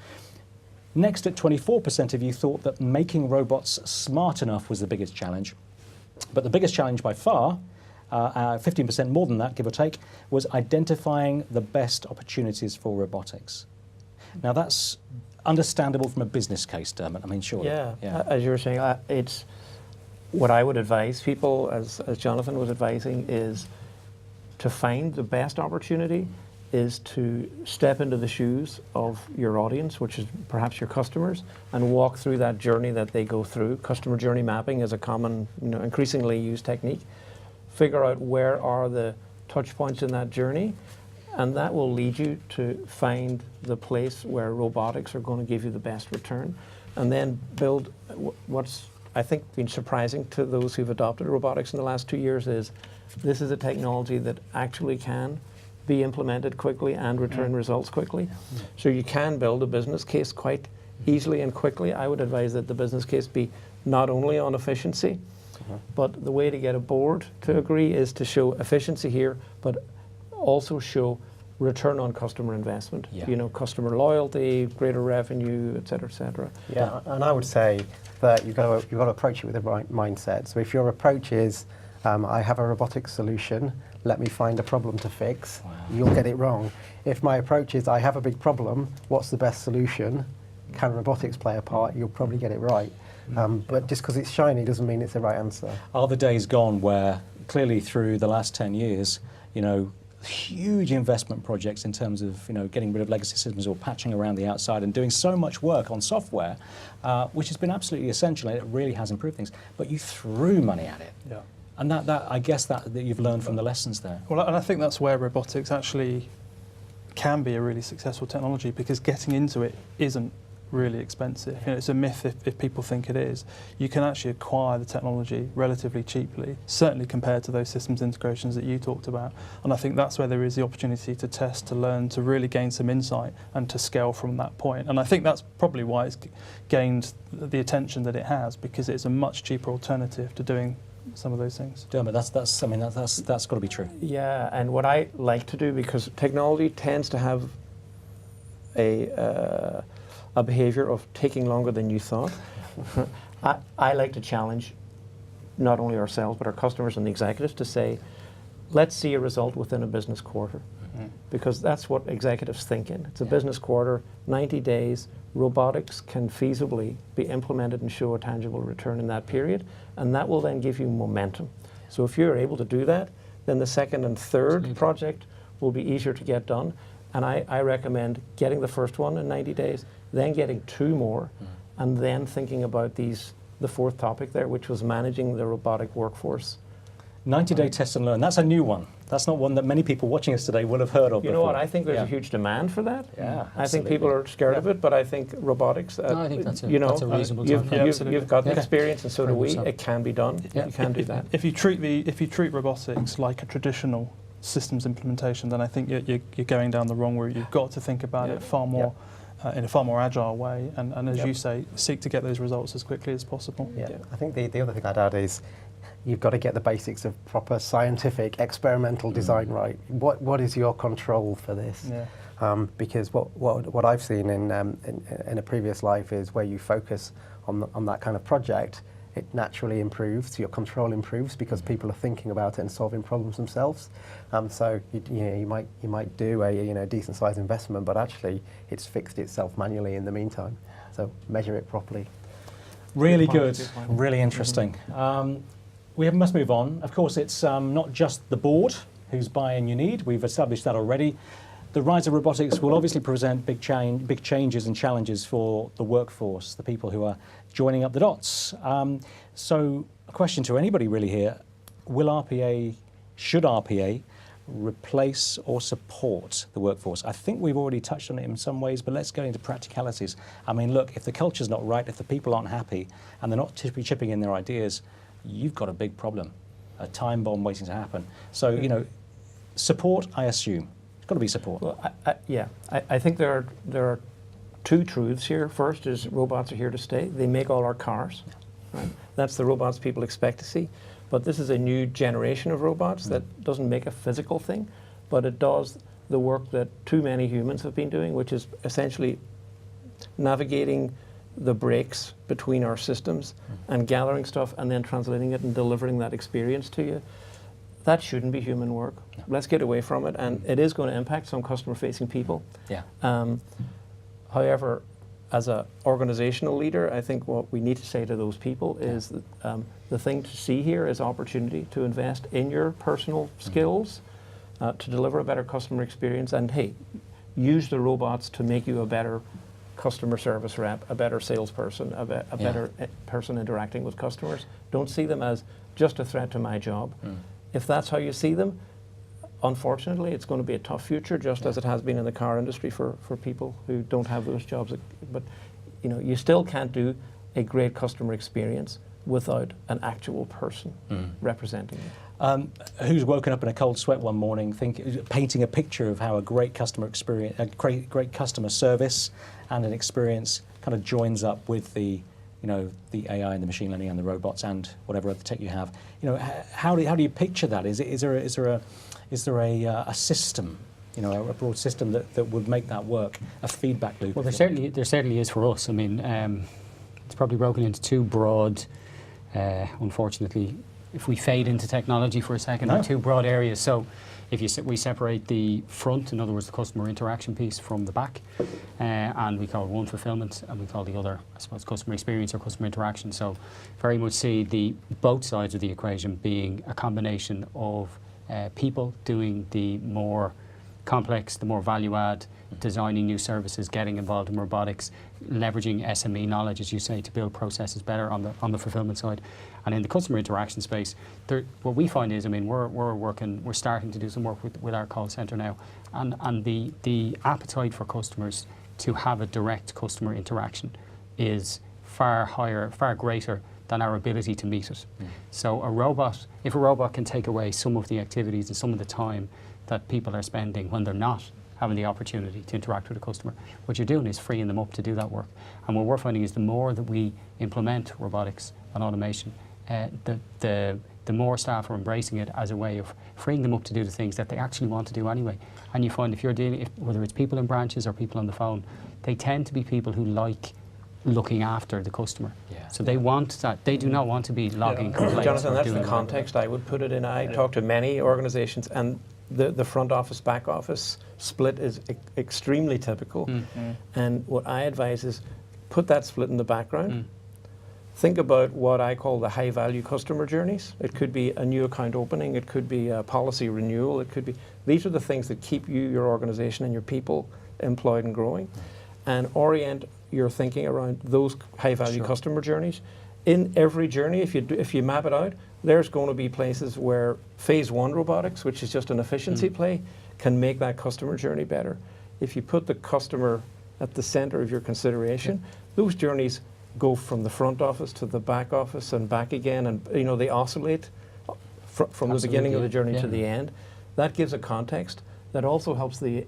Next, at 24% of you thought that making robots smart enough was the biggest challenge. But the biggest challenge by far, 15% more than that, give or take, was identifying the best opportunities for robotics. Now that's understandable from a business case, Dermot. I mean, surely. Yeah. As you were saying, it's what I would advise people, as Jonathan was advising, is to find the best opportunity, is to step into the shoes of your audience, which is perhaps your customers, and walk through that journey that they go through. Customer journey mapping is a common, increasingly used technique. Figure out where are the touch points in that journey, and that will lead you to find the place where robotics are going to give you the best return, and then build what's, I think, been surprising to those who've adopted robotics in the last 2 years is this is a technology that actually can be implemented quickly and return results quickly. So you can build a business case quite easily and quickly. I would advise that the business case be not only on efficiency, but the way to get a board to agree is to show efficiency here, but also show return on customer investment. Customer loyalty, greater revenue, et cetera, et cetera. Yeah, and I would say that you've got to approach it with the right mindset. So if your approach is, I have a robotics solution, let me find a problem to fix, you'll get it wrong. If my approach is, I have a big problem, what's the best solution? Can robotics play a part? You'll probably get it right. But just because it's shiny doesn't mean it's the right answer. Are the days gone where clearly through the last 10 years, huge investment projects in terms of getting rid of legacy systems or patching around the outside and doing so much work on software, which has been absolutely essential and it really has improved things, but you threw money at it. And that I guess that you've learned from the lessons there. Well, and I think that's where robotics actually can be a really successful technology, because getting into it isn't really expensive. You know, it's a myth if people think it is. You can actually acquire the technology relatively cheaply, certainly compared to those systems integrations that you talked about. And I think that's where there is the opportunity to test, to learn, to really gain some insight and to scale from that point. And I think that's probably why it's gained the attention that it has, because it's a much cheaper alternative to doing some of those things. Dermot, that's got to be true. Yeah, and what I like to do, because technology tends to have a behavior of taking longer than you thought. I like to challenge not only ourselves but our customers and the executives to say, let's see a result within a business quarter, because that's what executives think in. It's a business quarter, 90 days, robotics can feasibly be implemented and show a tangible return in that period, and that will then give you momentum. So if you're able to do that, then the second and third project will be easier to get done. And I recommend getting the first one in 90 days, then getting 2 more, and then thinking about the fourth topic there, which was managing the robotic workforce. 90-day test and learn. That's a new one. That's not one that many people watching us today will have heard of You before. know what? I think there's a huge demand for that. Yeah, I think people are scared of it, but I think robotics. No, I think that's a reasonable you've got the Yeah. experience, and so do we. So. It can be done. Yeah. You can do that. If you treat robotics like a traditional systems implementation, then I think you're going down the wrong route. You've got to think about it far more in a far more agile way, and as you say, seek to get those results as quickly as possible. Yeah. I think the other thing I'd add is you've got to get the basics of proper scientific experimental design right. What is your control for this? Yeah. Because what I've seen in a previous life is where you focus on that kind of project, it naturally improves, your control improves because people are thinking about it and solving problems themselves. So you might do a decent sized investment, but actually it's fixed itself manually in the meantime. So measure it properly. Really good, really interesting. We must move on. Of course, it's not just the board whose buy-in you need. We've established that already. The rise of robotics will obviously present big changes and challenges for the workforce, the people who are joining up the dots. So a question to anybody really here, should RPA replace or support the workforce? I think we've already touched on it in some ways, but let's go into practicalities. I mean, look, if the culture's not right, if the people aren't happy, and they're not chipping in their ideas, you've got a big problem, a time bomb waiting to happen. So, support, I assume. It's got to be support. Well, I think there are 2 truths here. First is robots are here to stay. They make all our cars. Right? That's the robots people expect to see. But this is a new generation of robots that doesn't make a physical thing, but it does the work that too many humans have been doing, which is essentially navigating the breaks between our systems and gathering stuff and then translating it and delivering that experience to you. That shouldn't be human work. No. Let's get away from it, and it is going to impact some customer-facing people. Yeah. However, as an organizational leader, I think what we need to say to those people is that the thing to see here is opportunity to invest in your personal skills to deliver a better customer experience, and hey, use the robots to make you a better customer service rep, a better salesperson, a better person interacting with customers. Don't see them as just a threat to my job. If that's how you see them, unfortunately, it's going to be a tough future, just as it has been in the car industry for people who don't have those jobs. But you still can't do a great customer experience without an actual person representing you. Who's woken up in a cold sweat one morning, painting a picture of how a great customer experience, a great customer service, and an experience kind of joins up with the AI and the machine learning and the robots and whatever other tech you have. How do you picture that? Is there a system, a broad system that would make that work, a feedback loop? Well, there certainly is for us. I mean, it's probably broken into 2 broad, unfortunately, if we fade into technology for a second, are 2 broad areas. So if we separate the front, in other words, the customer interaction piece from the back, and we call one fulfillment, and we call the other, I suppose, customer experience or customer interaction. So very much see both sides of the equation being a combination of people doing the more complex, the more value add, designing new services, getting involved in robotics, leveraging SME knowledge, as you say, to build processes better on the fulfillment side. And in the customer interaction space, what we find is, I mean, we're starting to do some work with our call centre now, and the appetite for customers to have a direct customer interaction is far higher, far greater than our ability to meet it. So if a robot can take away some of the activities and some of the time that people are spending when they're not having the opportunity to interact with a customer, what you're doing is freeing them up to do that work. And what we're finding is the more that we implement robotics and automation, the more staff are embracing it as a way of freeing them up to do the things that they actually want to do anyway. And you find whether it's people in branches or people on the phone, they tend to be people who like looking after the customer. So they want that. They do not want to be logging complaints. Jonathan, that's the doing context I would put it in. I talk to many organisations, and the front office, back office split is extremely typical. And what I advise is put that split in the background. Think about what I call the high value customer journeys. It could be a new account opening, it could be a policy renewal, it could be, these are the things that keep you, your organisation and your people employed and growing. And orient your thinking around those high value customer journeys. In every journey, if you map it out, there's going to be places where phase one robotics, which is just an efficiency play, can make that customer journey better. If you put the customer at the center of your consideration, those journeys go from the front office to the back office and back again, and they oscillate from the beginning of the journey to the end. That gives a context that also helps the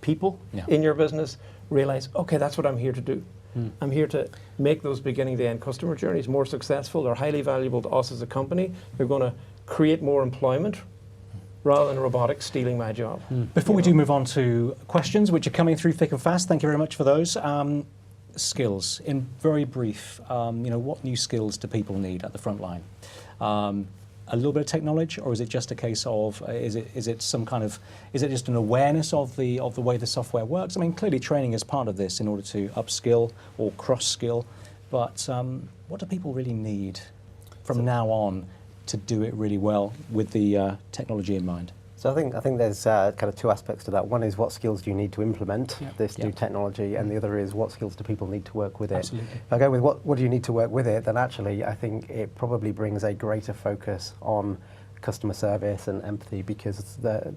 people in your business realize, okay, that's what I'm here to do. I'm here to make those beginning to end customer journeys more successful. They're highly valuable to us as a company. They're going to create more employment rather than robotics stealing my job. Before we do move on to questions, which are coming through thick and fast, thank you very much for those. Skills, in very brief, what new skills do people need at the front line? A little bit of tech knowledge, or is it just a case of is it just an awareness of the way the software works? I mean, clearly training is part of this in order to upskill or cross skill, but what do people really need from now on to do it really well with the technology in mind? So I think there's kind of two aspects to that. One is what skills do you need to implement this new technology, and the other is what skills do people need to work with it. Absolutely. If I go with what do you need to work with it, then actually I think it probably brings a greater focus on customer service and empathy, because the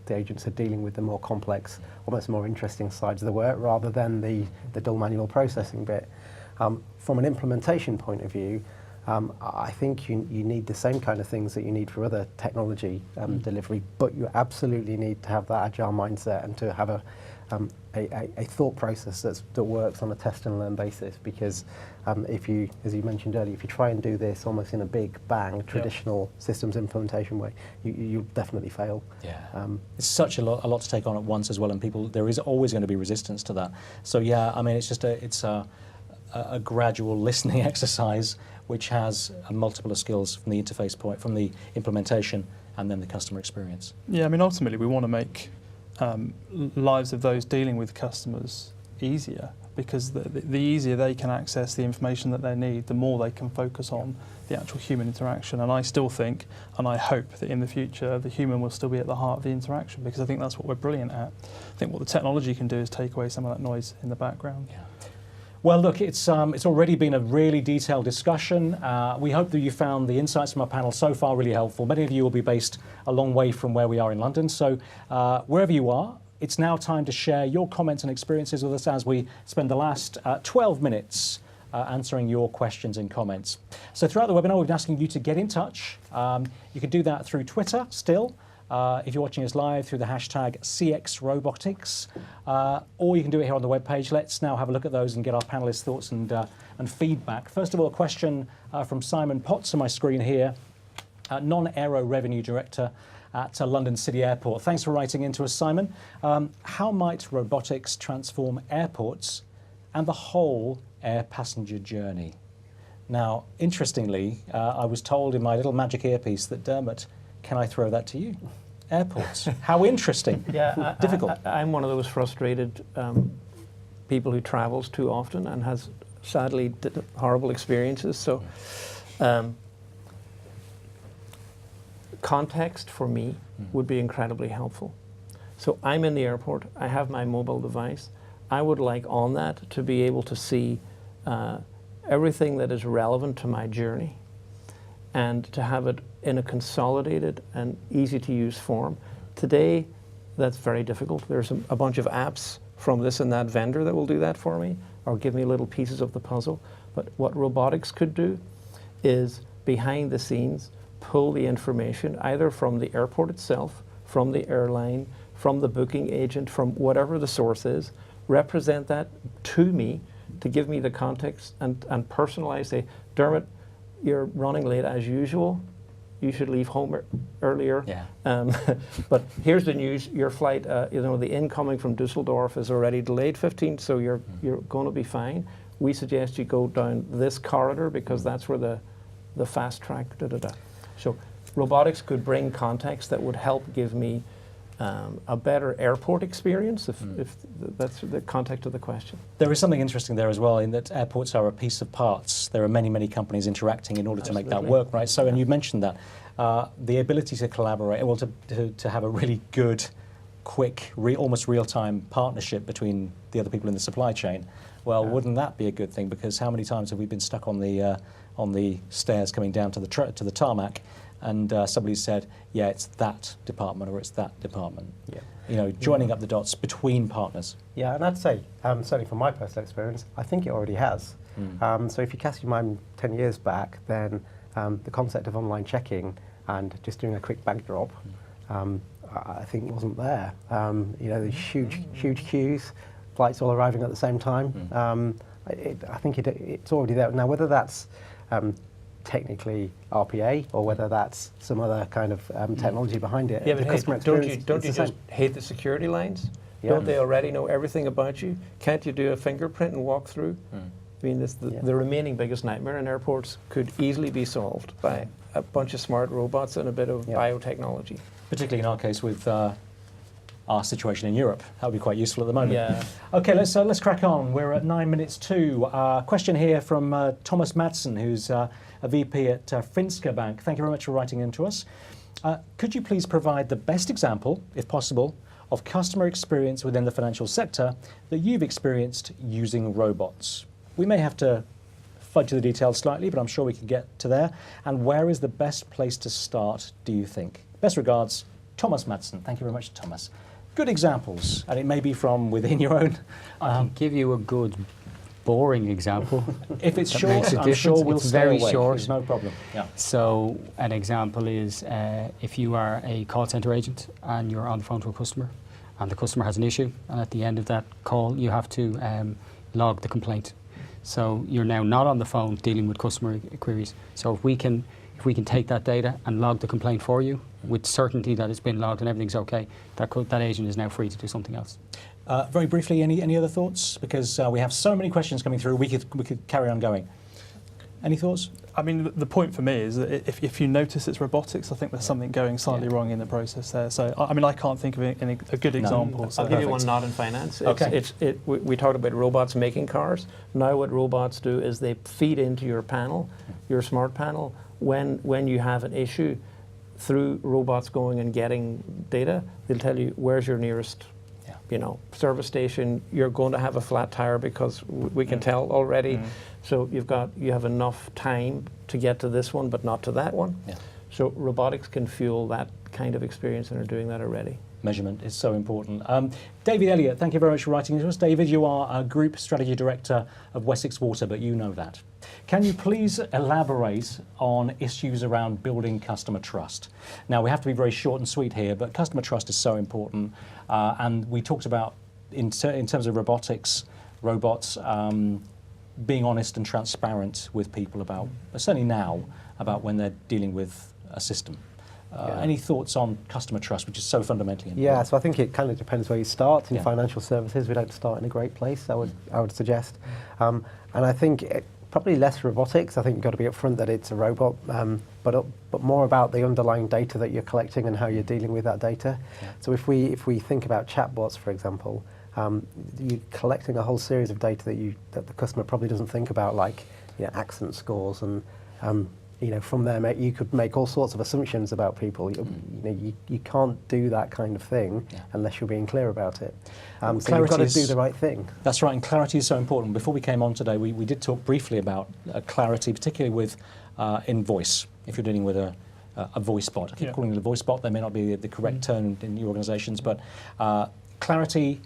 agents are dealing with the more complex, almost more interesting sides of the work rather than the dull manual processing bit. From an implementation point of view, I think you need the same kind of things that you need for other technology delivery, but you absolutely need to have that agile mindset and to have a thought process that works on a test and learn basis. Because if you, as you mentioned earlier, if you try and do this almost in a big bang traditional systems implementation way, you'll definitely fail. It's such a lot to take on at once as well, and there is always going to be resistance to that. So I mean, it's just a gradual listening exercise, which has a multiple of skills from the interface point, from the implementation, and then the customer experience. Yeah, I mean, ultimately we want to make lives of those dealing with customers easier, because the easier they can access the information that they need, the more they can focus on the actual human interaction. And I still think, and I hope that in the future, the human will still be at the heart of the interaction, because I think that's what we're brilliant at. I think what the technology can do is take away some of that noise in the background. Well, look, it's already been a really detailed discussion. We hope that you found the insights from our panel so far really helpful. Many of you will be based a long way from where we are in London, so wherever you are, it's now time to share your comments and experiences with us as we spend the last 12 minutes answering your questions and comments. So throughout the webinar, we've been asking you to get in touch. You can do that through Twitter still. If you're watching us live, through the hashtag CXRobotics, or you can do it here on the webpage. Let's now have a look at those and get our panelists' thoughts and feedback. First of all, a question from Simon Potts on my screen here, non-aero revenue director at London City Airport. Thanks for writing in to us, Simon. How might robotics transform airports and the whole air passenger journey? Now, interestingly, I was told in my little magic earpiece that Dermot, can I throw that to you? Airports. How interesting. Difficult. I'm one of those frustrated people who travels too often and has sadly horrible experiences. So context for me would be incredibly helpful. So I'm in the airport, I have my mobile device. I would like on that to be able to see everything that is relevant to my journey and to have it in a consolidated and easy to use form. Today, that's very difficult. There's a bunch of apps from this and that vendor that will do that for me or give me little pieces of the puzzle. But what robotics could do is behind the scenes pull the information either from the airport itself, from the airline, from the booking agent, from whatever the source is, represent that to me to give me the context and personalize, say, Dermot, you're running late as usual. You should leave home earlier. Yeah. But here's the news: your flight, the incoming from Dusseldorf is already delayed 15, so you're going to be fine. We suggest you go down this corridor because that's where the fast track. So robotics could bring context that would help give me a better airport experience, if that's the context of the question. There is something interesting there as well, in that airports are a piece of parts. There are many, many companies interacting in order to make that work, right? So, and you mentioned that, the ability to collaborate, well, to have a really good, quick, almost real-time partnership between the other people in the supply chain. Well, wouldn't that be a good thing? Because how many times have we been stuck on the stairs coming down to the tarmac, and somebody said, yeah, it's that department or it's that department. Yeah. You know, joining up the dots between partners. Yeah, and I'd say, certainly from my personal experience, I think it already has. So if you cast your mind 10 years back, then the concept of online checking and just doing a quick bag drop, I think wasn't there. There's huge queues, flights all arriving at the same time. I think it's already there. Now, whether that's technically RPA or whether that's some other kind of technology behind it, yeah, the but customer don't experience you just hate the security lines? Yeah. Don't they already know everything about you? Can't you do a fingerprint and walk through? I mean, the remaining biggest nightmare in airports could easily be solved by a bunch of smart robots and a bit of biotechnology. Particularly in our case with our situation in Europe. That would be quite useful at the moment. Yeah. Okay, let's crack on. We're at 9 minutes to. Question here from Thomas Madsen, who's a VP at Finska Bank. Thank you very much for writing in to us. Could you please provide the best example, if possible, of customer experience within the financial sector that you've experienced using robots? We may have to fudge the details slightly, but I'm sure we can get to there. And where is the best place to start, do you think? Best regards, Thomas Madsen. Thank you very much, Thomas. Good examples, and it may be from within your own. I can give you a good, boring example. If it's That short, makes a I'm difference. sure we'll It's stay very awake. short. There's no problem. Yeah. So an example is if you are a call center agent and you're on the phone to a customer and the customer has an issue, and at the end of that call you have to log the complaint. So you're now not on the phone dealing with customer queries. So if we can take that data and log the complaint for you with certainty that it's been logged and everything's okay, that agent is now free to do something else. Very briefly, any other thoughts? Because we have so many questions coming through, we could carry on going. Any thoughts? I mean, the point for me is that if you notice it's robotics, I think there's something going slightly wrong in the process there. So, I mean, I can't think of a good example. So I'll give you one not in finance. We talked about robots making cars. Now what robots do is they feed into your panel, your smart panel, when you have an issue. Through robots going and getting data, they'll tell you where's your nearest service station. You're going to have a flat tire because we can tell already. So you have enough time to get to this one, but not to that one. Yeah. So robotics can fuel that kind of experience and are doing that already. Measurement is so important. David Elliott, thank you very much for writing to us. David, you are a Group Strategy Director of Wessex Water, but you know that. Can you please elaborate on issues around building customer trust? Now, we have to be very short and sweet here, but customer trust is so important. And we talked about, in terms of robots, being honest and transparent with people about, certainly now, about when they're dealing with a system. Any thoughts on customer trust, which is so fundamentally important? Yeah, so I think it kind of depends where you start. In financial services, we don't start in a great place, I would suggest. And I think probably less robotics. I think you've got to be upfront that it's a robot, but more about the underlying data that you're collecting and how you're dealing with that data. Yeah. So if we think about chatbots, for example, you're collecting a whole series of data that the customer probably doesn't think about, like accent scores and from there, you could make all sorts of assumptions about people. You can't do that kind of thing unless you're being clear about it. So you've got to do the right thing. That's right, and clarity is so important. Before we came on today, we did talk briefly about clarity, particularly with in voice, if you're dealing with a voice bot. I keep calling it a voice bot. They may not be the correct term in your organisations, but clarity,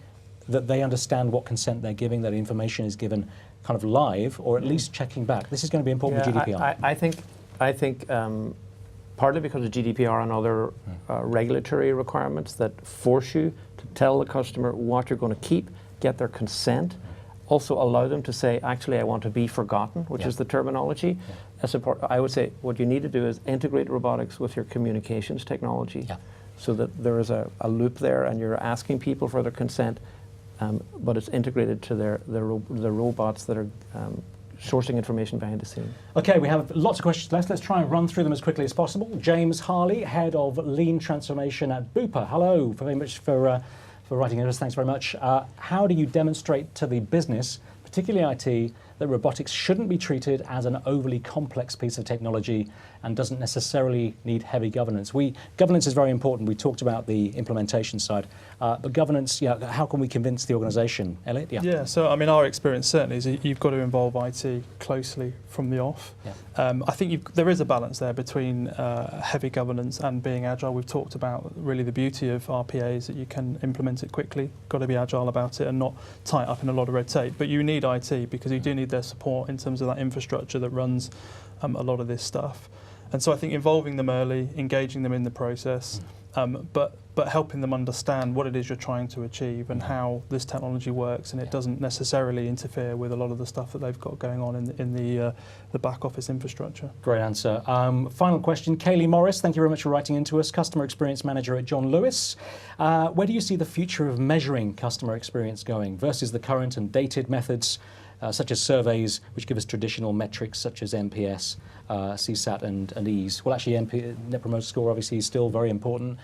that they understand what consent they're giving, that information is given kind of live, or at least checking back. This is going to be important with GDPR. I think partly because of GDPR and other regulatory requirements that force you to tell the customer what you're going to keep, get their consent, also allow them to say, actually, I want to be forgotten, which is the terminology. I would say what you need to do is integrate robotics with your communications technology so that there is a loop there and you're asking people for their consent, but it's integrated to the robots that are sourcing information behind the scene. Okay, we have lots of questions left. Let's try and run through them as quickly as possible. James Harley, Head of Lean Transformation at Bupa. Hello, very much for writing to us. Thanks very much. How do you demonstrate to the business, particularly IT, that robotics shouldn't be treated as an overly complex piece of technology and doesn't necessarily need heavy governance? Governance is very important. We talked about the implementation side, but governance, how can we convince the organisation? Elliot? Yeah, so I mean, our experience certainly is you've got to involve IT closely from the off. I think there is a balance there between heavy governance and being agile. We've talked about really the beauty of RPA is that you can implement it quickly. Got to be agile about it and not tie it up in a lot of red tape. But you need IT because you do need their support in terms of that infrastructure that runs a lot of this stuff. And so I think involving them early, engaging them in the process, but helping them understand what it is you're trying to achieve and how this technology works, and it doesn't necessarily interfere with a lot of the stuff that they've got going on in the back office infrastructure. Great answer. Final question, Kaylee Morris, thank you very much for writing into us, Customer Experience Manager at John Lewis. Where do you see the future of measuring customer experience going versus the current and dated methods such as surveys, which give us traditional metrics such as NPS, CSAT and ease? Well, actually, Net Promoter Score obviously is still very important.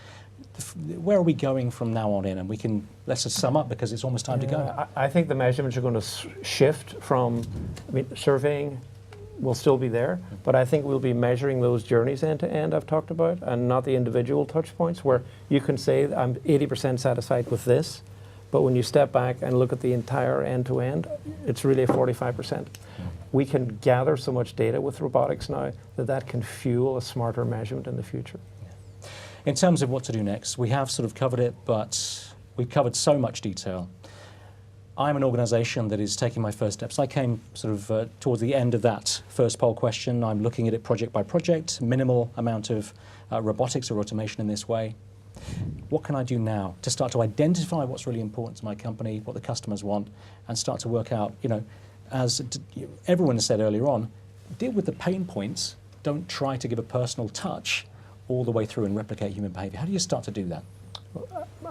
Where are we going from now on in? And let's just sum up because it's almost time to go. I think the measurements are going to shift from, surveying will still be there, but I think we'll be measuring those journeys end to end I've talked about, and not the individual touch points where you can say I'm 80% satisfied with this, but when you step back and look at the entire end to end, it's really a 45%. We can gather so much data with robotics now that can fuel a smarter measurement in the future. In terms of what to do next, we have sort of covered it, but we've covered so much detail. I'm an organisation that is taking my first steps. I came sort of towards the end of that first poll question. I'm looking at it project by project, minimal amount of robotics or automation in this way. What can I do now to start to identify what's really important to my company, what the customers want, and start to work out, as everyone said earlier on, deal with the pain points. Don't try to give a personal touch all the way through and replicate human behaviour. How do you start to do that?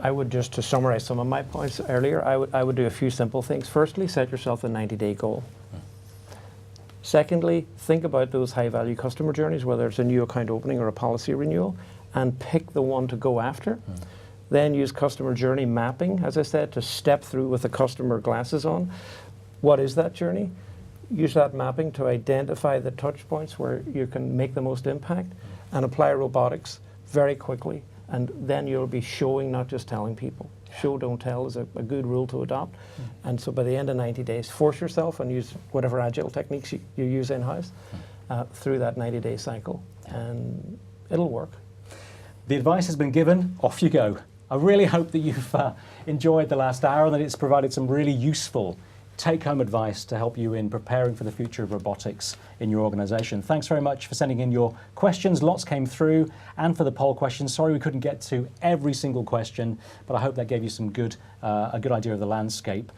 I would, just to summarise some of my points earlier, I would do a few simple things. Firstly, set yourself a 90-day goal. Secondly, think about those high-value customer journeys, whether it's a new account opening or a policy renewal, and pick the one to go after. Then use customer journey mapping, as I said, to step through with the customer glasses on. What is that journey? Use that mapping to identify the touch points where you can make the most impact and apply robotics very quickly. And then you'll be showing, not just telling people. Show, don't tell is a good rule to adopt. And so by the end of 90 days, force yourself and use whatever agile techniques you use in-house through that 90-day cycle. And it'll work. The advice has been given, off you go. I really hope that you've enjoyed the last hour and that it's provided some really useful take-home advice to help you in preparing for the future of robotics in your organisation. Thanks very much for sending in your questions. Lots came through, and for the poll questions. Sorry we couldn't get to every single question, but I hope that gave you some a good idea of the landscape.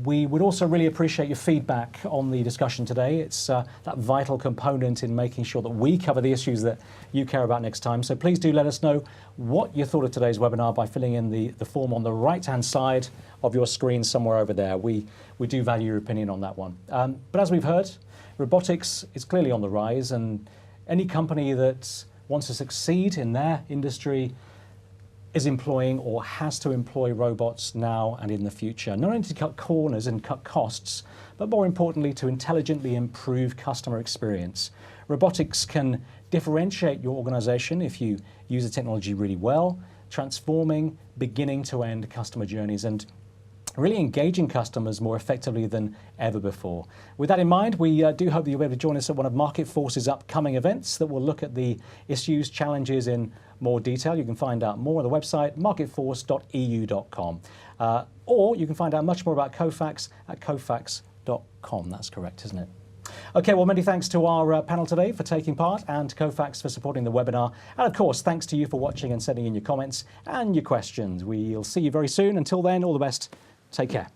We would also really appreciate your feedback on the discussion today. It's that vital component in making sure that we cover the issues that you care about next time. So please do let us know what you thought of today's webinar by filling in the form on the right-hand side of your screen somewhere over there. We do value your opinion on that one. But as we've heard, robotics is clearly on the rise, and any company that wants to succeed in their industry is employing or has to employ robots now and in the future, not only to cut corners and cut costs, but more importantly to intelligently improve customer experience. Robotics can differentiate your organisation if you use the technology really well, transforming beginning to end customer journeys and really engaging customers more effectively than ever before. With that in mind, we do hope that you'll be able to join us at one of Market Force's upcoming events that will look at the issues, challenges in more detail. You can find out more on the website marketforce.eu.com, or you can find out much more about Kofax at kofax.com. That's correct, isn't it? Okay, well, many thanks to our panel today for taking part and to Kofax for supporting the webinar. And of course, thanks to you for watching and sending in your comments and your questions. We'll see you very soon. Until then, all the best. Take care.